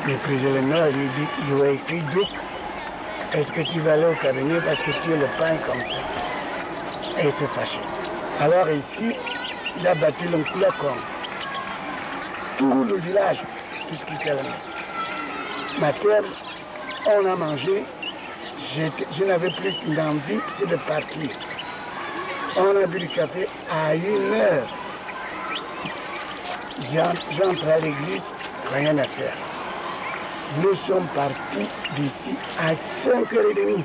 méprisait le nom, lui dit, il a écrit Duc, est-ce que tu vas aller au cabinet parce que tu as le pain comme ça? Et il s'est fâché. Alors ici, il a battu le clacon. Tout le village, tout ce qui était à la messe. Ma terre, on a mangé, je n'avais plus qu'une envie, c'est de partir. On a bu du café à 1h. J'entre à l'église, rien à faire. Nous sommes partis d'ici à 5h30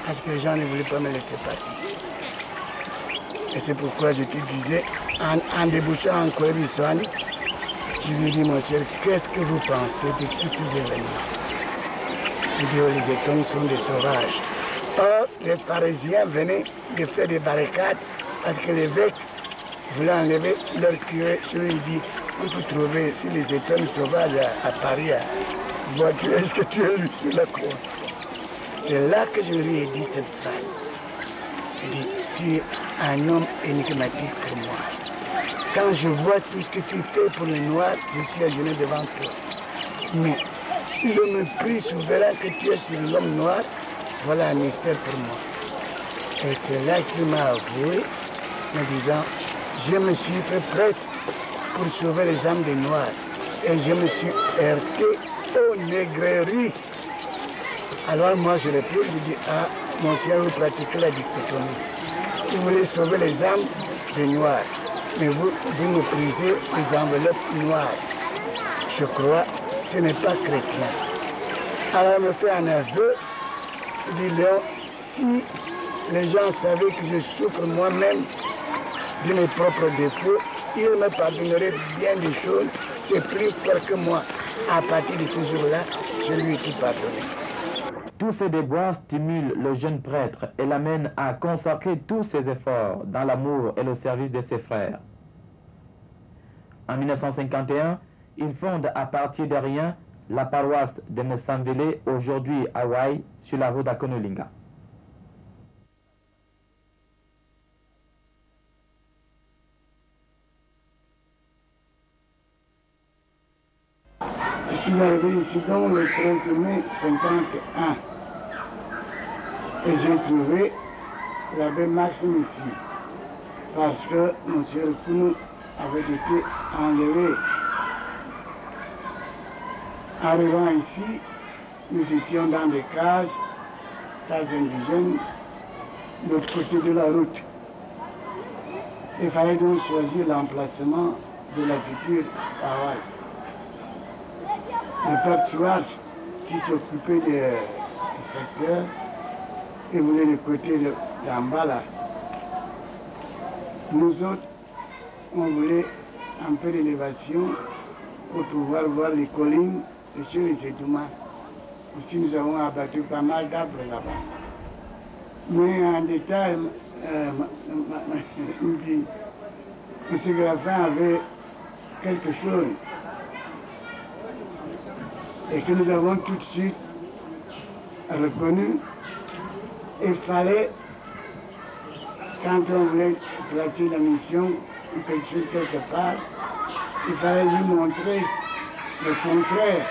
parce que les gens ne voulaient pas me laisser partir. Et c'est pourquoi je te disais, en débouchant en Kouébissouane, je lui dis, mon cher, qu'est-ce que vous pensez de tous ces événements? Il dit, oh, les États sont des sauvages. Or, les Parisiens venaient de faire des barricades parce que l'évêque voulait enlever leur curé. Je lui dis, on peut trouver si les États sauvages à Paris, vois-tu, est-ce que tu as lu sur la croix? C'est là que je lui ai dit cette phrase. Il dit, tu es un homme énigmatique pour moi. Quand je vois tout ce que tu fais pour les Noirs, je suis agenouillé devant toi. Mais le mépris souverain que tu as sur l'homme noir, voilà un mystère pour moi. Et c'est là qu'il m'a avoué, me disant, je me suis fait prêtre pour sauver les âmes des Noirs. Et je me suis heurté aux négreries. Alors moi je réponds, je dis, ah, monsieur, vous pratiquez la dichotomie. Vous voulez sauver les âmes des Noirs, mais vous méprisez les enveloppes noires. Je crois que ce n'est pas chrétien. Alors elle me fait un aveu, dit Léon, si les gens savaient que je souffre moi-même de mes propres défauts, il me pardonnerait bien des choses. C'est plus fort que moi. À partir de ce jour-là, je lui ai tout pardonné. Tous ces déboires stimulent le jeune prêtre et l'amènent à consacrer tous ses efforts dans l'amour et le service de ses frères. En 1951, il fonde à partir de rien la paroisse de Messamvele, aujourd'hui Hawaï, sur la route d'Akonolinga. Je suis arrivé ici donc le 13 mai 1951 et j'ai trouvé l'abbé Maxime ici parce que M. Kounou avait été enlevé. Arrivant ici, nous étions dans des cases indigènes, de l'autre côté de la route. Il fallait donc choisir l'emplacement de la future paroisse. Le père Tsouas, qui s'occupait du secteur, il voulait le côté d'en bas là. Nous autres, on voulait un peu d'élévation pour pouvoir voir les collines de chez les Édoumas. Aussi, nous avons abattu pas mal d'arbres là-bas. Mais en détail, M. Graffin avait quelque chose et que nous avons tout de suite reconnu. Il fallait, quand on voulait placer la mission ou quelque chose quelque part, il fallait lui montrer le contraire.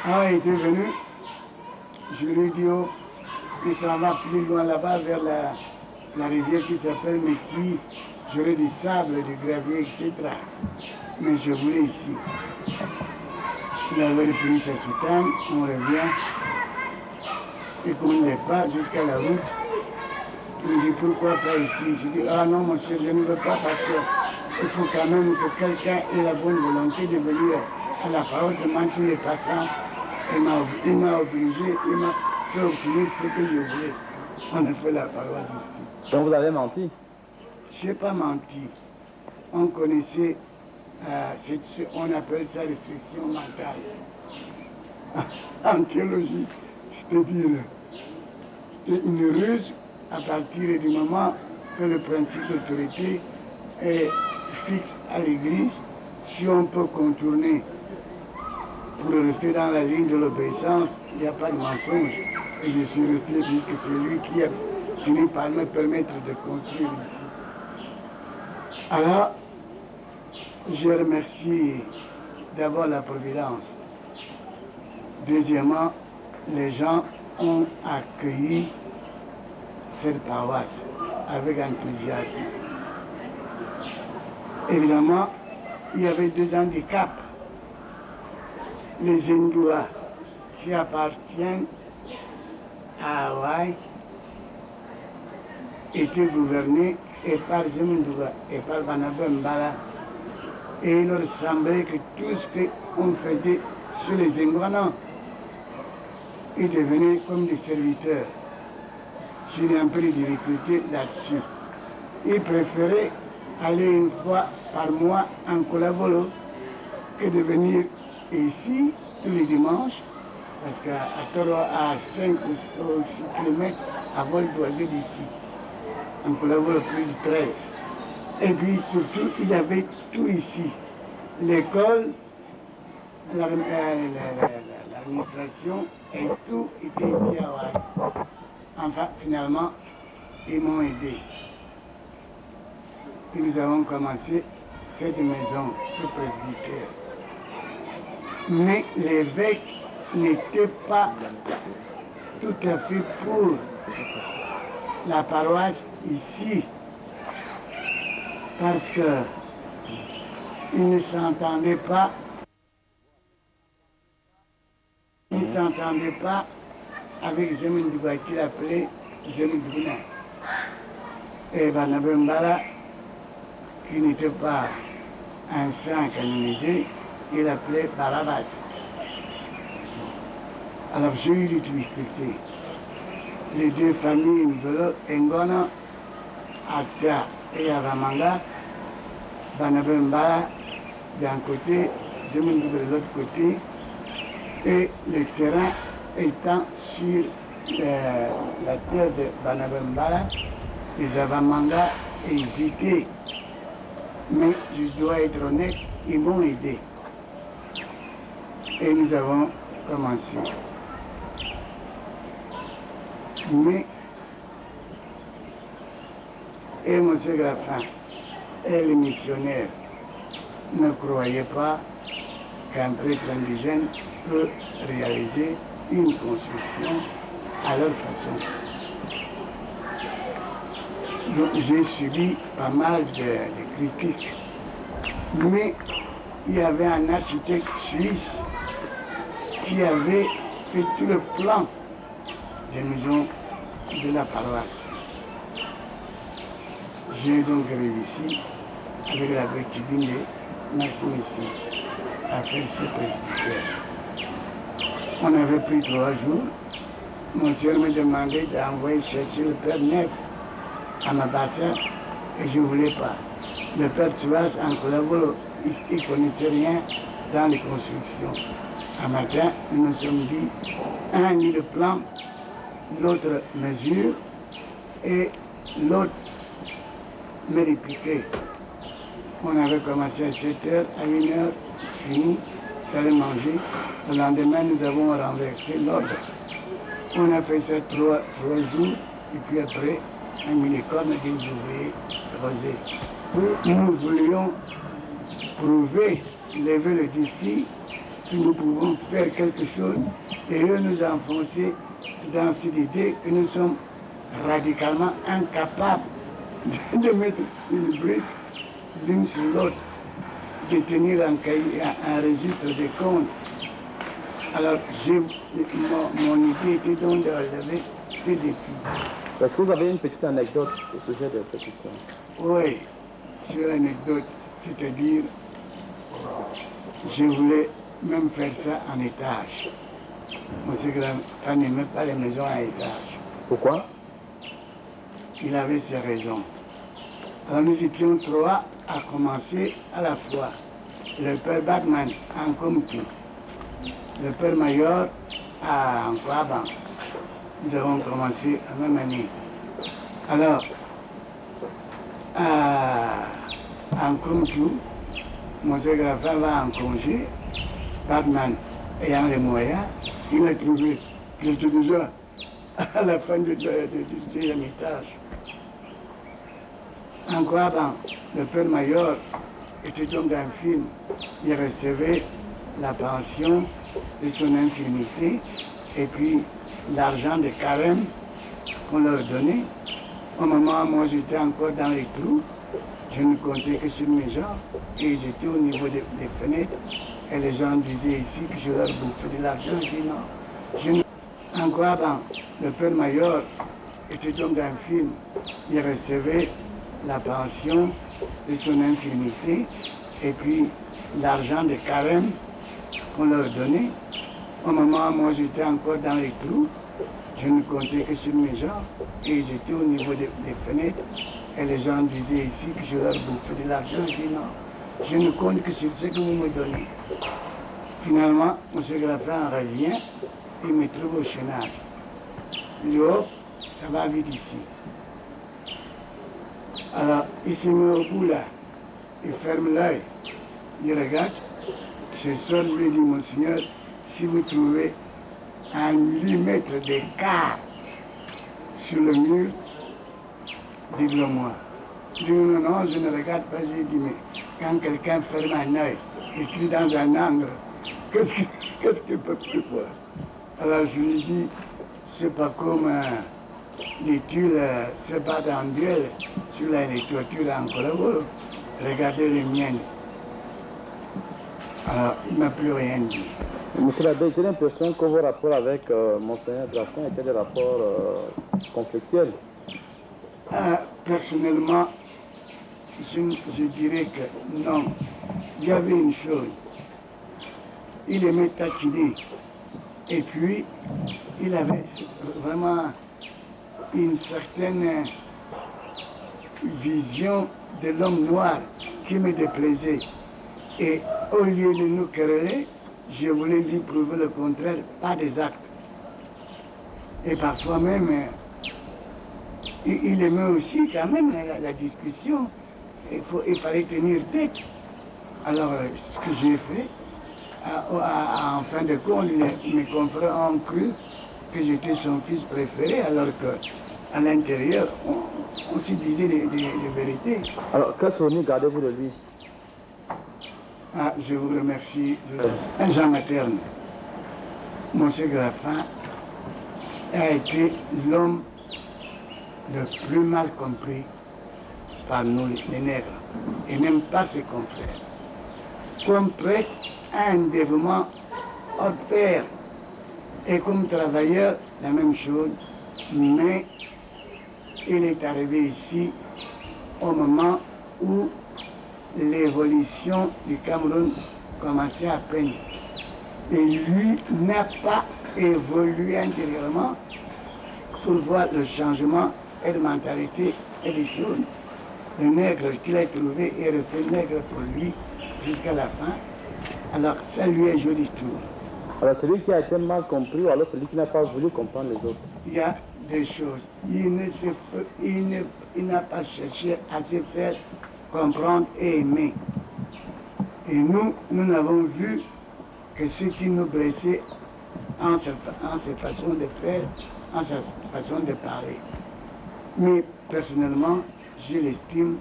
Ah, il était venu, je lui ai dit, oh, il s'en va plus loin là-bas vers la rivière qui s'appelle Meki, j'aurais du sable, du gravier, etc. Mais je voulais ici. Il avait repris sa soutane, on revient, et comme il n'est pas jusqu'à la route, il me dit pourquoi pas ici. Je dis ah non monsieur, je ne veux pas parce qu'il faut quand même que quelqu'un ait la bonne volonté de venir à la parole devant tous les passants. Il m'a obligé, il m'a fait obtenir ce que je voulais. On a fait la paroisse ici. Donc vous avez menti? Je n'ai pas menti. On connaissait, on appelle ça restriction mentale. En théologie, c'est-à-dire une ruse à partir du moment que le principe d'autorité est fixe à l'Église, si on peut contourner pour rester dans la ligne de l'obéissance, il n'y a pas de mensonge. Et je suis resté puisque c'est lui qui a fini par me permettre de construire ici. Alors, je remercie d'abord la Providence. Deuxièmement, les gens ont accueilli cette paroisse avec enthousiasme. Évidemment, il y avait deux handicaps. Les Indouas qui appartiennent à Hawaï étaient gouvernés et par Zemundouga et par Banaba Mbala. Et il leur semblait que tout ce qu'on faisait sur les Indouans, ils devenaient comme des serviteurs. J'ai eu un peu de difficulté là-dessus. Ils préféraient aller une fois par mois en Colabolo que de venir ici tous les dimanches, parce qu'à 5 ou 6 km à vol d'oiseau d'ici, en Colabolo plus de 13. Et puis surtout, il y avait tout ici. L'école, l'administration, et tout était ici à Hawaï. Enfin, finalement, ils m'ont aidé. Et nous avons commencé cette maison, ce presbytère. Mais l'évêque n'était pas tout à fait pour la paroisse ici, parce qu'il ne s'entendait pas. Il ne s'entendait pas avec Zemundouga qu'il appelait Zemundouga. Et Banaba Mbala, qui n'était pas un saint canonisé, il appelait Barabas. Alors j'ai eu des difficultés. les deux familles, Nzolo, Ngona, Ata et Avamanga, Banabembala d'un côté, Zemundou de l'autre côté, et le terrain étant sur la terre de Banabembala, les Avamanga hésitaient. Mais je dois être honnête, ils m'ont aidé. Et nous avons commencé. Mais, et M. Graffin et les missionnaires ne croyaient pas qu'un prêtre indigène peut réaliser une construction à leur façon. Donc j'ai subi pas mal de critiques. Mais il y avait un architecte suisse qui avait fait tout le plan des maisons de la paroisse. J'ai donc réussi avec la béquille de Maxime ici à faire ce presbytère. On avait pris 3 jours. Mon soeur me demandait d'envoyer chercher le Père Neuf à ma bassin et je ne voulais pas. Le Père Tuas en Colabo, il ne connaissait rien dans les constructions. Un matin, nous nous sommes dit, un mis le plan, l'autre mesure et l'autre me répliquait. On avait commencé à 7h, à 1h, fini, j'allais manger. Le lendemain, nous avons renversé l'ordre. On a fait ça 3 jours, et puis après, on a mis les cornes des ouvriers rosés. Nous voulions prouver, lever le défi, que nous pouvons faire quelque chose, et eux nous enfoncer dans cette idée que nous sommes radicalement incapables de mettre une brique l'une sur l'autre, de tenir un registre de comptes. Alors, mon idée était donc de relever ces défis. Est-ce que vous avez une petite anecdote au sujet de cette histoire? Oui, sur l'anecdote, c'est-à-dire, je voulais même faire ça en étage. Monsieur Grand n'aimait pas les maisons à étage. Pourquoi? Il avait ses raisons. Alors nous étions 3 à commencer à la fois. Le père Batman en Komtu, le père Mayor à Nkwaba. Nous avons commencé la même année. Alors, en Komtu, mon Grafin va en congé. Batman ayant les moyens, il m'a trouvé. J'étais déjà à la fin du 2e étage. En Kwaba, le père Mayor était donc un film. Il recevait la pension de son infirmité et puis l'argent de carême qu'on leur donnait. Au moment où moi j'étais encore dans les trous, je ne comptais que sur mes gens et j'étais au niveau des fenêtres et les gens disaient ici que je leur bouffais de l'argent. Je dis non. En Kwaba, le père Mayor était donc un film. Il recevait la pension de son infirmité et puis l'argent de carême qu'on leur donnait. Au moment où moi j'étais encore dans les trous, je ne comptais que sur mes gens et j'étais au niveau des fenêtres et les gens disaient ici que je leur bouffais de l'argent. Je dis non, je ne compte que sur ce que vous me donnez. Finalement, M. Graffin revient, il me trouve au chenage. Il dit, oh, ça va vite ici. Alors, il se met au bout là, il ferme l'œil, il regarde, je sors, je lui dis, Monseigneur, si vous trouvez 1 millimètre d'écart sur le mur, dites-le moi. Je dis, non, non, je ne regarde pas, je lui dis, mais quand quelqu'un ferme un œil, écrit dans un angle, qu'est-ce qu'ils peuvent voir? Alors je lui dis, c'est pas comme les tuiles se battent en duel sur les toitures en Colabo. Regardez les miennes. Alors, il ne m'a plus rien dit. Monsieur l'abbé, j'ai l'impression que vos rapports avec Monseigneur Graffin étaient des rapports conflictuels. Personnellement, je dirais que non. Il y avait une chose. Il aimait taquiner. Et puis, il avait vraiment une certaine vision de l'homme noir qui me déplaisait. Et au lieu de nous quereller, je voulais lui prouver le contraire par des actes. Et parfois même, il aimait aussi quand même la discussion. Il fallait tenir tête. Alors, ce que j'ai fait, en fin de compte, mes confrères ont cru que j'étais son fils préféré, alors qu'à l'intérieur, on se disait des vérités. Alors, quel souvenir gardez-vous de lui? Je vous remercie. Un Jean materne. Monsieur Graffin a été l'homme le plus mal compris par nous, les nègres, et même par ses confrères. Comme prêtre, un dévouement au père, et comme travailleur, la même chose, mais il est arrivé ici au moment où l'évolution du Cameroun commençait à peine. Et lui n'a pas évolué intérieurement pour voir le changement et de mentalité et des choses. Le nègre qu'il a trouvé est resté nègre pour lui jusqu'à la fin. Alors ça lui est joli tour. Alors celui qui a été mal compris ou alors celui qui n'a pas voulu comprendre les autres? Il y a des choses. Il n'a pas cherché à se faire comprendre et aimer. Et nous n'avons vu que ce qui nous blessait en sa façon de faire, en sa façon de parler. Mais personnellement, je l'estime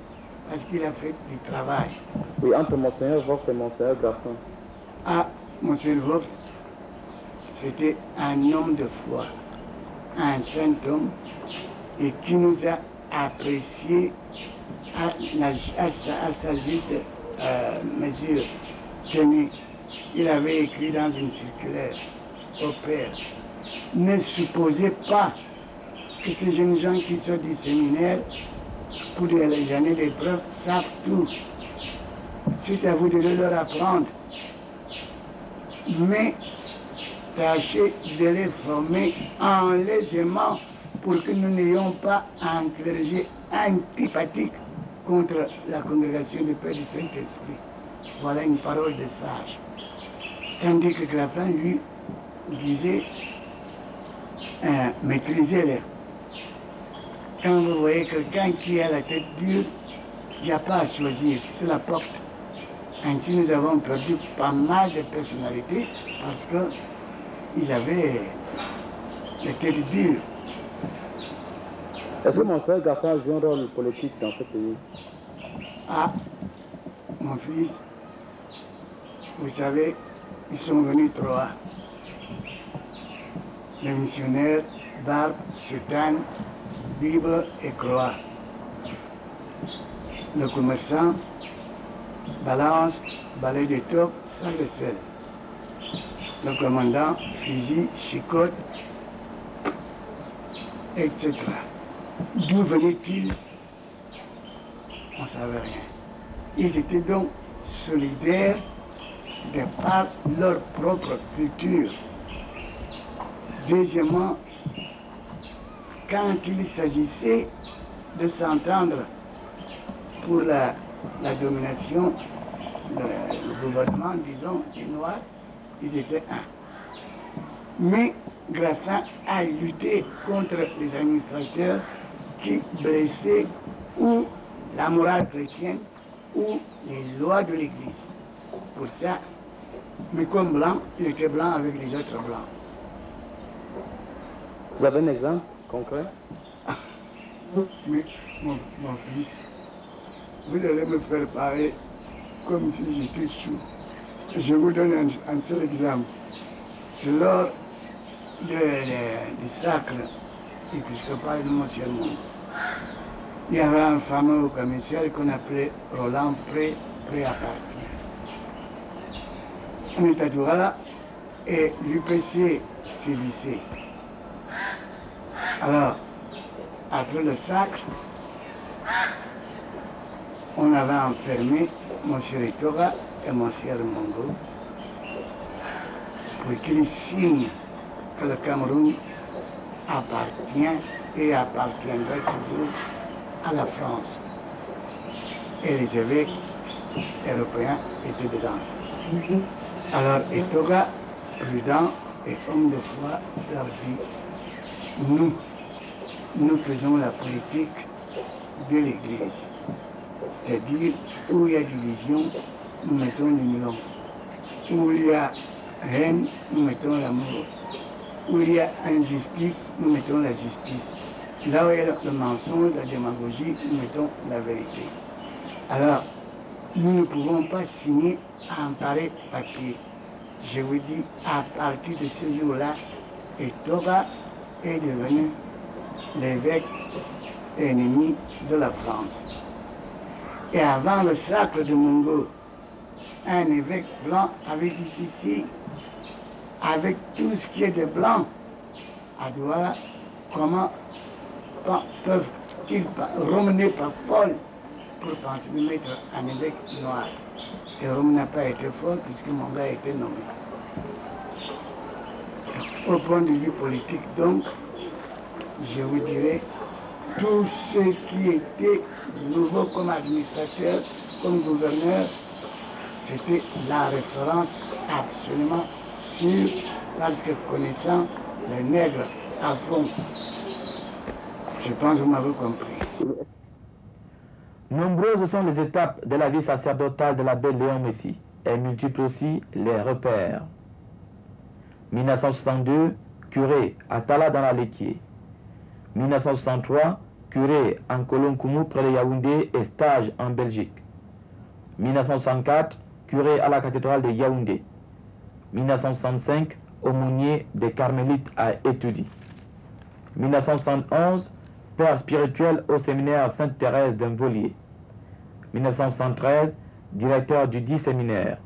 parce qu'il a fait du travail. Oui, entre Monseigneur Vogt et Monseigneur Graffin. Ah, Monsieur Vogt, c'était un homme de foi, un saint homme, et qui nous a appréciés à sa juste mesure. Tenez, il avait écrit dans une circulaire au Père, ne supposez pas que ces jeunes gens qui sortent du séminaire pour des années d'épreuve savent tout. C'est à vous de leur apprendre. Mais tâchez de les former en les aimant pour que nous n'ayons pas un clergé antipathique contre la congrégation du Père du Saint-Esprit. Voilà une parole de sage. Tandis que Graffin, lui, disait maîtrisez-les. Quand vous voyez quelqu'un qui a la tête dure, il n'y a pas à choisir, c'est la porte. Ainsi, nous avons perdu pas mal de personnalités parce qu'ils avaient la tête dure. Est-ce que Monseigneur Graffin a joué un rôle politique dans ce pays? Ah, mon fils, vous savez, ils sont venus trois. Les missionnaires, barbe, soutane, Bible et croix. Le commerçant, balance, balai de top, sac de sel. Le commandant, fusil, chicotte, etc. D'où venaient-ils? On ne savait rien. Ils étaient donc solidaires de par leur propre culture. Deuxièmement, quand il s'agissait de s'entendre pour la domination, le gouvernement, disons, des Noirs, ils étaient un. Mais Graffin a lutté contre les administrateurs qui blessaient ou la morale chrétienne ou les lois de l'Église. Pour ça, mais comme blanc, il était blanc avec les autres blancs. Vous avez un exemple concret? Mais mon fils, vous allez me faire parler comme si j'étais sous. Je vous donne un seul exemple. C'est lors du sacre épiscopal de Monsieur Monde. Il y avait un fameux commissaire qu'on appelait Roland Pré à partir. On était à Douala et l'UPC s'est vissé. Alors, après le sacre, on avait enfermé M. Ritora et M. Mongo pour qu'ils signent que le Cameroun appartient et appartiendra toujours à la France. Et les évêques européens étaient dedans. Alors Etoga, prudent et homme de foi, leur dit, nous faisons la politique de l'Église. C'est-à-dire, où il y a division, nous mettons l'union. Où il y a haine, nous mettons l'amour. Où il y a injustice, nous mettons la justice. Là où il y a le mensonge, la démagogie, nous mettons la vérité. Alors, nous ne pouvons pas signer un pareil papier. Je vous dis, à partir de ce jour-là, Etoga est devenu l'évêque ennemi de la France. Et avant le sacre de Mungo, un évêque blanc avait dit ceci, avec tout ce qui est de blanc, à Douala, comment peuvent-ils Rome pas folle pour penser de mettre un évêque noir. Et Rome n'a pas été folle puisque mon gars a été nommé. Au point de vue politique, donc, je vous dirais, tous ceux qui étaient nouveaux comme administrateurs, comme gouverneurs, c'était la référence absolument sûre, parce que connaissant les nègres à fond, je pense que vous m'avez compris. Nombreuses sont les étapes de la vie sacerdotale de l'abbé Léon Messie, et multiples aussi les repères. 1962, curé à Tala dans la Laitier. 1963, curé en Kolonkoumou près de Yaoundé et stage en Belgique. 1964, curé à la cathédrale de Yaoundé. 1965, aumônier des Carmélites à Étoudi. 1971, père spirituel au séminaire Sainte-Thérèse d'Envolier. 1973, directeur du dit séminaire.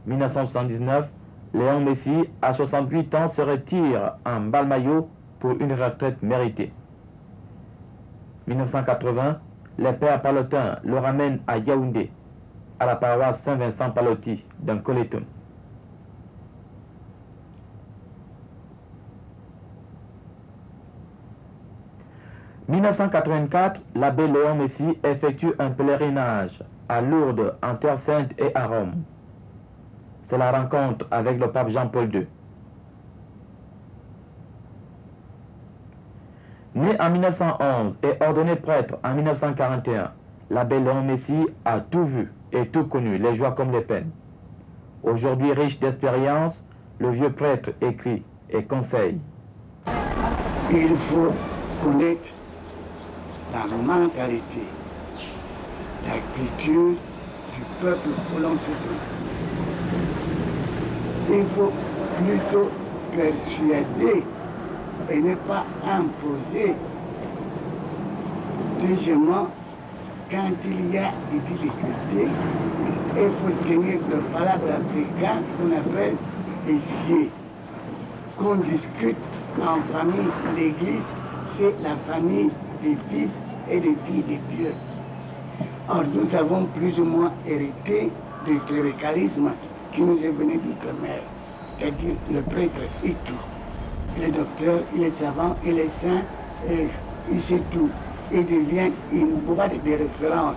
1979, Léon Messie, à 68 ans, se retire en Balmayo pour une retraite méritée. 1980, les pères palotins le ramènent à Yaoundé, à la paroisse Saint-Vincent-Paloti d'un Coléton. En 1984, l'abbé Léon Messie effectue un pèlerinage à Lourdes, en Terre Sainte et à Rome. C'est la rencontre avec le pape Jean-Paul II. Né en 1911 et ordonné prêtre en 1941, l'abbé Léon Messie a tout vu et tout connu, les joies comme les peines. Aujourd'hui riche d'expérience, le vieux prêtre écrit et conseille. Il faut connaître la mentalité, la culture du peuple où l'on se trouve. Il faut plutôt persuader et ne pas imposer. Deuxièmement, quand il y a des difficultés, il faut tenir le palabre africain qu'on appelle essier. Qu'on discute en famille. L'Église, c'est la famille des fils et des filles de Dieu. Or, nous avons plus ou moins hérité du cléricalisme qui nous est venu d'outre-mer, c'est-à-dire le prêtre et tout. Le docteur, il est savant, il est saint, et il sait tout. Il devient une boîte de référence.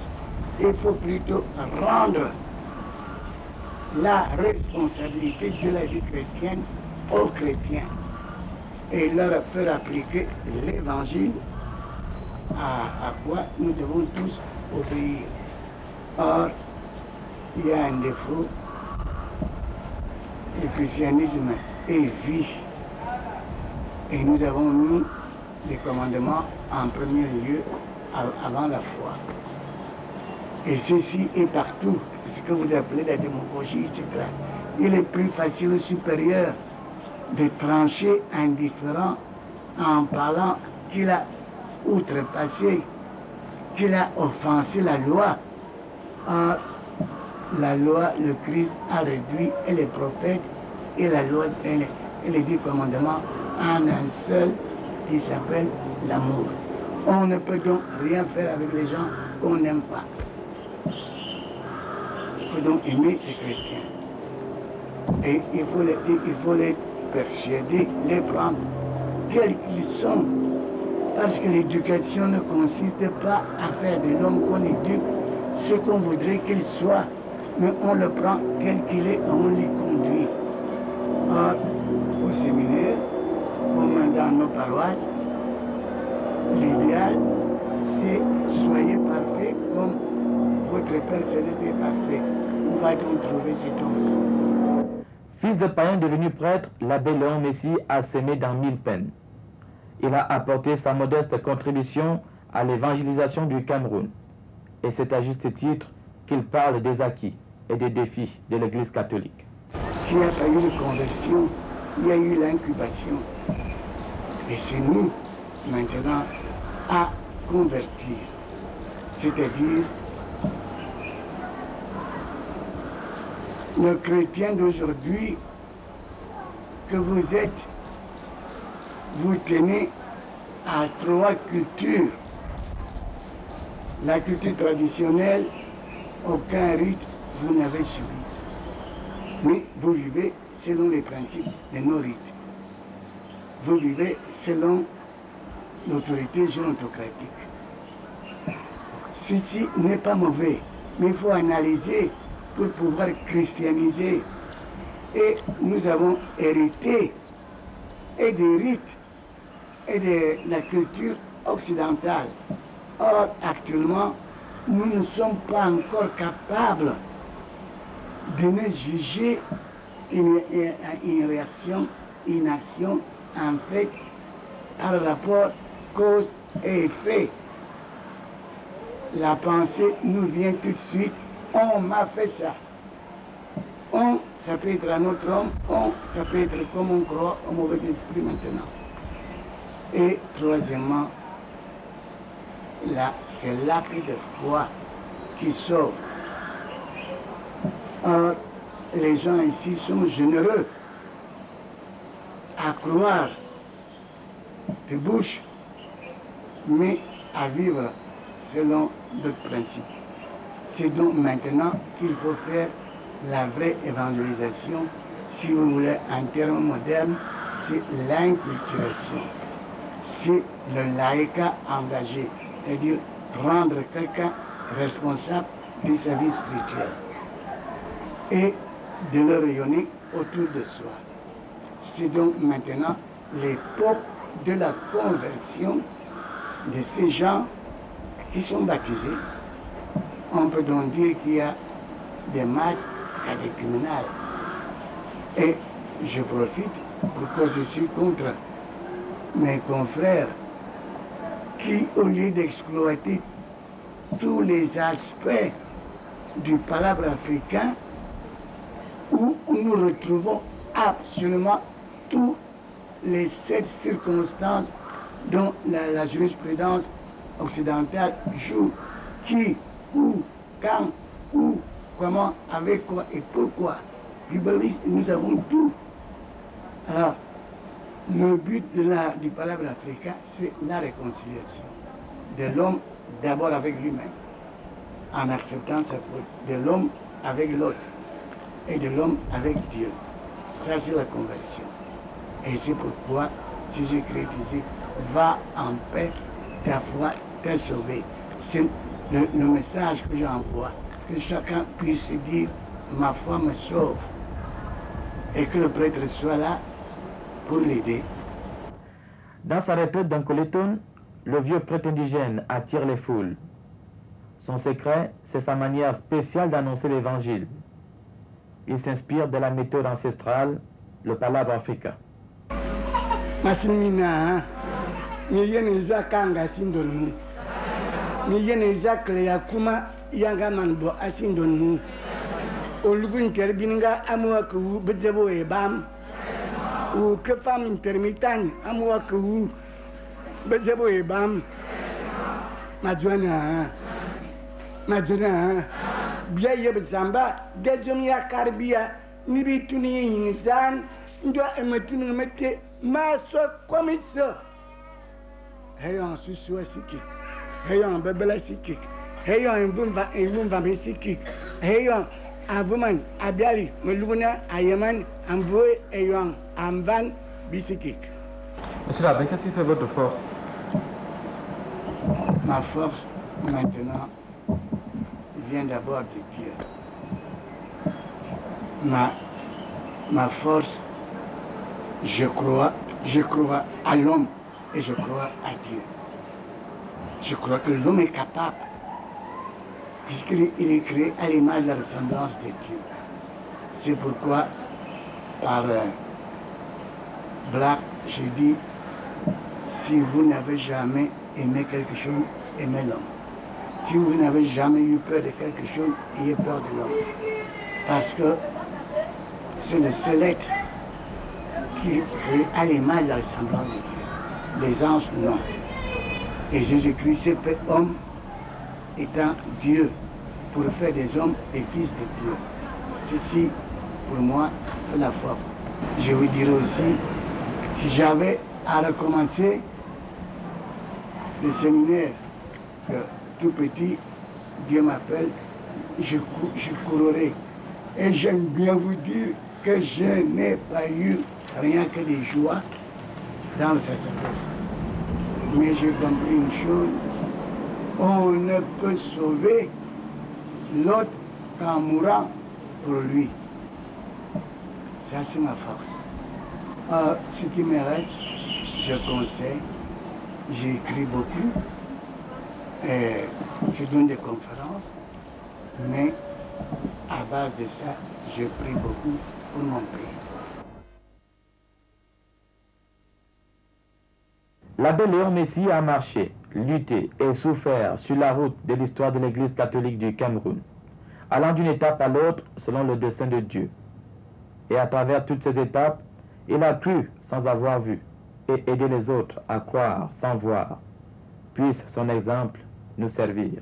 Il faut plutôt rendre la responsabilité de la vie chrétienne aux chrétiens et leur faire appliquer l'évangile à quoi nous devons tous obéir. Or, il y a un défaut. Le christianisme est vie. Et nous avons mis les commandements en premier lieu avant la foi. Et ceci est partout. Ce que vous appelez la démagogie, etc. Il est plus facile ou supérieur de trancher un différend en parlant qu'il a outrepassé, qu'il a offensé la loi. Or, la loi, le Christ a réduit, et les prophètes, et la loi, et les 10 commandements en un seul, qui s'appelle l'amour. On ne peut donc rien faire avec les gens qu'on n'aime pas. Il faut donc aimer ces chrétiens. Et il faut les persuader, les prendre, quels qu'ils sont, Parce que l'éducation ne consiste pas à faire de l'homme qu'on éduque ce qu'on voudrait qu'il soit, mais on le prend tel qu'il est et on l'y conduit. Or, au séminaire, comme dans nos paroisses, l'idéal, c'est soyez parfait comme votre Père Céleste est parfait. Où va-t-on trouver cet homme? Fils de païen devenu prêtre, l'abbé Léon Messi a semé dans 1000 peines. Il a apporté sa modeste contribution à l'évangélisation du Cameroun. Et c'est à juste titre qu'il parle des acquis et des défis de l'Église catholique. Il n'y a pas eu de conversion, il y a eu l'incubation. Et c'est nous, maintenant, à convertir. C'est-à-dire, le chrétien d'aujourd'hui que vous êtes, vous tenez à 3 cultures. La culture traditionnelle, aucun rite vous n'avez subi. Mais vous vivez selon les principes de nos rites. Vous vivez selon l'autorité gérontocratique. Ceci n'est pas mauvais, mais il faut analyser pour pouvoir christianiser. Et nous avons hérité et des rites et de la culture occidentale. Or, actuellement, nous ne sommes pas encore capables de ne juger une réaction, une action, en fait, par rapport cause et effet. La pensée nous vient tout de suite, on m'a fait ça. On, ça peut être un autre homme, on, ça peut être comme on croit au mauvais esprit maintenant. Et troisièmement, là, c'est l'acte de foi qui sauve. Or, les gens ici sont généreux à croire de bouche, mais à vivre selon d'autres principes. C'est donc maintenant qu'il faut faire la vraie évangélisation, si vous voulez, en termes modernes, c'est l'inculturation. C'est le laïcat engagé, c'est-à-dire rendre quelqu'un responsable de sa vie spirituelle et de le rayonner autour de soi. C'est donc maintenant l'époque de la conversion de ces gens qui sont baptisés. On peut donc dire qu'il y a des masses catéchuménales. Et je profite, pourquoi je suis contre mes confrères qui, au lieu d'exploiter tous les aspects du palabre africain, où nous retrouvons absolument toutes les 7 circonstances dont la jurisprudence occidentale joue, qui, où, quand, où, comment, avec quoi et pourquoi. Nous avons tout. Alors, le but du palabre africain, c'est la réconciliation de l'homme d'abord avec lui-même, en acceptant sa faute, de l'homme avec l'autre et de l'homme avec Dieu. Ça, c'est la conversion. Et c'est pourquoi Jésus-Christ disait, va en paix, ta foi t'a sauvé. C'est le message que j'envoie, que chacun puisse dire, ma foi me sauve, et que le prêtre soit là pour l'aider. Dans sa retraite d'Ankoleton, le vieux prêtre indigène attire les foules. Son secret, c'est sa manière spéciale d'annoncer l'évangile. Il s'inspire de la méthode ancestrale, le palabre africain. Masimina, ni yene zakanga sindonu. Ni yene zakle yakuma yanga manbo asindonu. Olugun kerbinga amuaku bedzebo ebam. Ou que femme intermittente amuaku bedzebo ebam. Madjona. Bien yebzamba dejom ya karbia ni bituni inzan ndo emetuni mete maso komiso heyon susu sikik heyon bebela sikik heyon mbumba sikik heyon avuman abiari meluguna ayeman amboe heyon amvan bisikik. Monsieur l'abbé, qu'est-ce qui fait votre force? Ma force maintenant vient d'abord de Dieu. Ma force, je crois à l'homme et je crois à Dieu. Je crois que l'homme est capable, puisqu'il est créé à l'image de la ressemblance de Dieu. C'est pourquoi, par Black, je dis, si vous n'avez jamais aimé quelque chose, aimez l'homme. Si vous n'avez jamais eu peur de quelque chose, ayez peur de l'homme. Parce que c'est le seul être qui est créé à l'image de la ressemblance de Dieu. Les anges, non. Et Jésus-Christ s'est fait homme étant Dieu pour faire des hommes et fils de Dieu. Ceci, pour moi, c'est la force. Je vous dirais aussi, si j'avais à recommencer le séminaire, que tout petit, Dieu m'appelle, je courrai. Et j'aime bien vous dire que je n'ai pas eu rien que des joies dans le sacerdoce. Mais j'ai compris une chose, on ne peut sauver l'autre qu'en mourant pour lui. Ça, c'est ma force. Ce qui me reste, je conseille, j'écris beaucoup, et je donne des conférences, mais à base de ça, je prie beaucoup pour mon pays. L'abbé Léon Messi a marché, lutté et souffert sur la route de l'histoire de l'Église catholique du Cameroun, allant d'une étape à l'autre selon le dessein de Dieu. Et à travers toutes ces étapes, il a cru sans avoir vu et aidé les autres à croire sans voir. Puisse son exemple nous servir.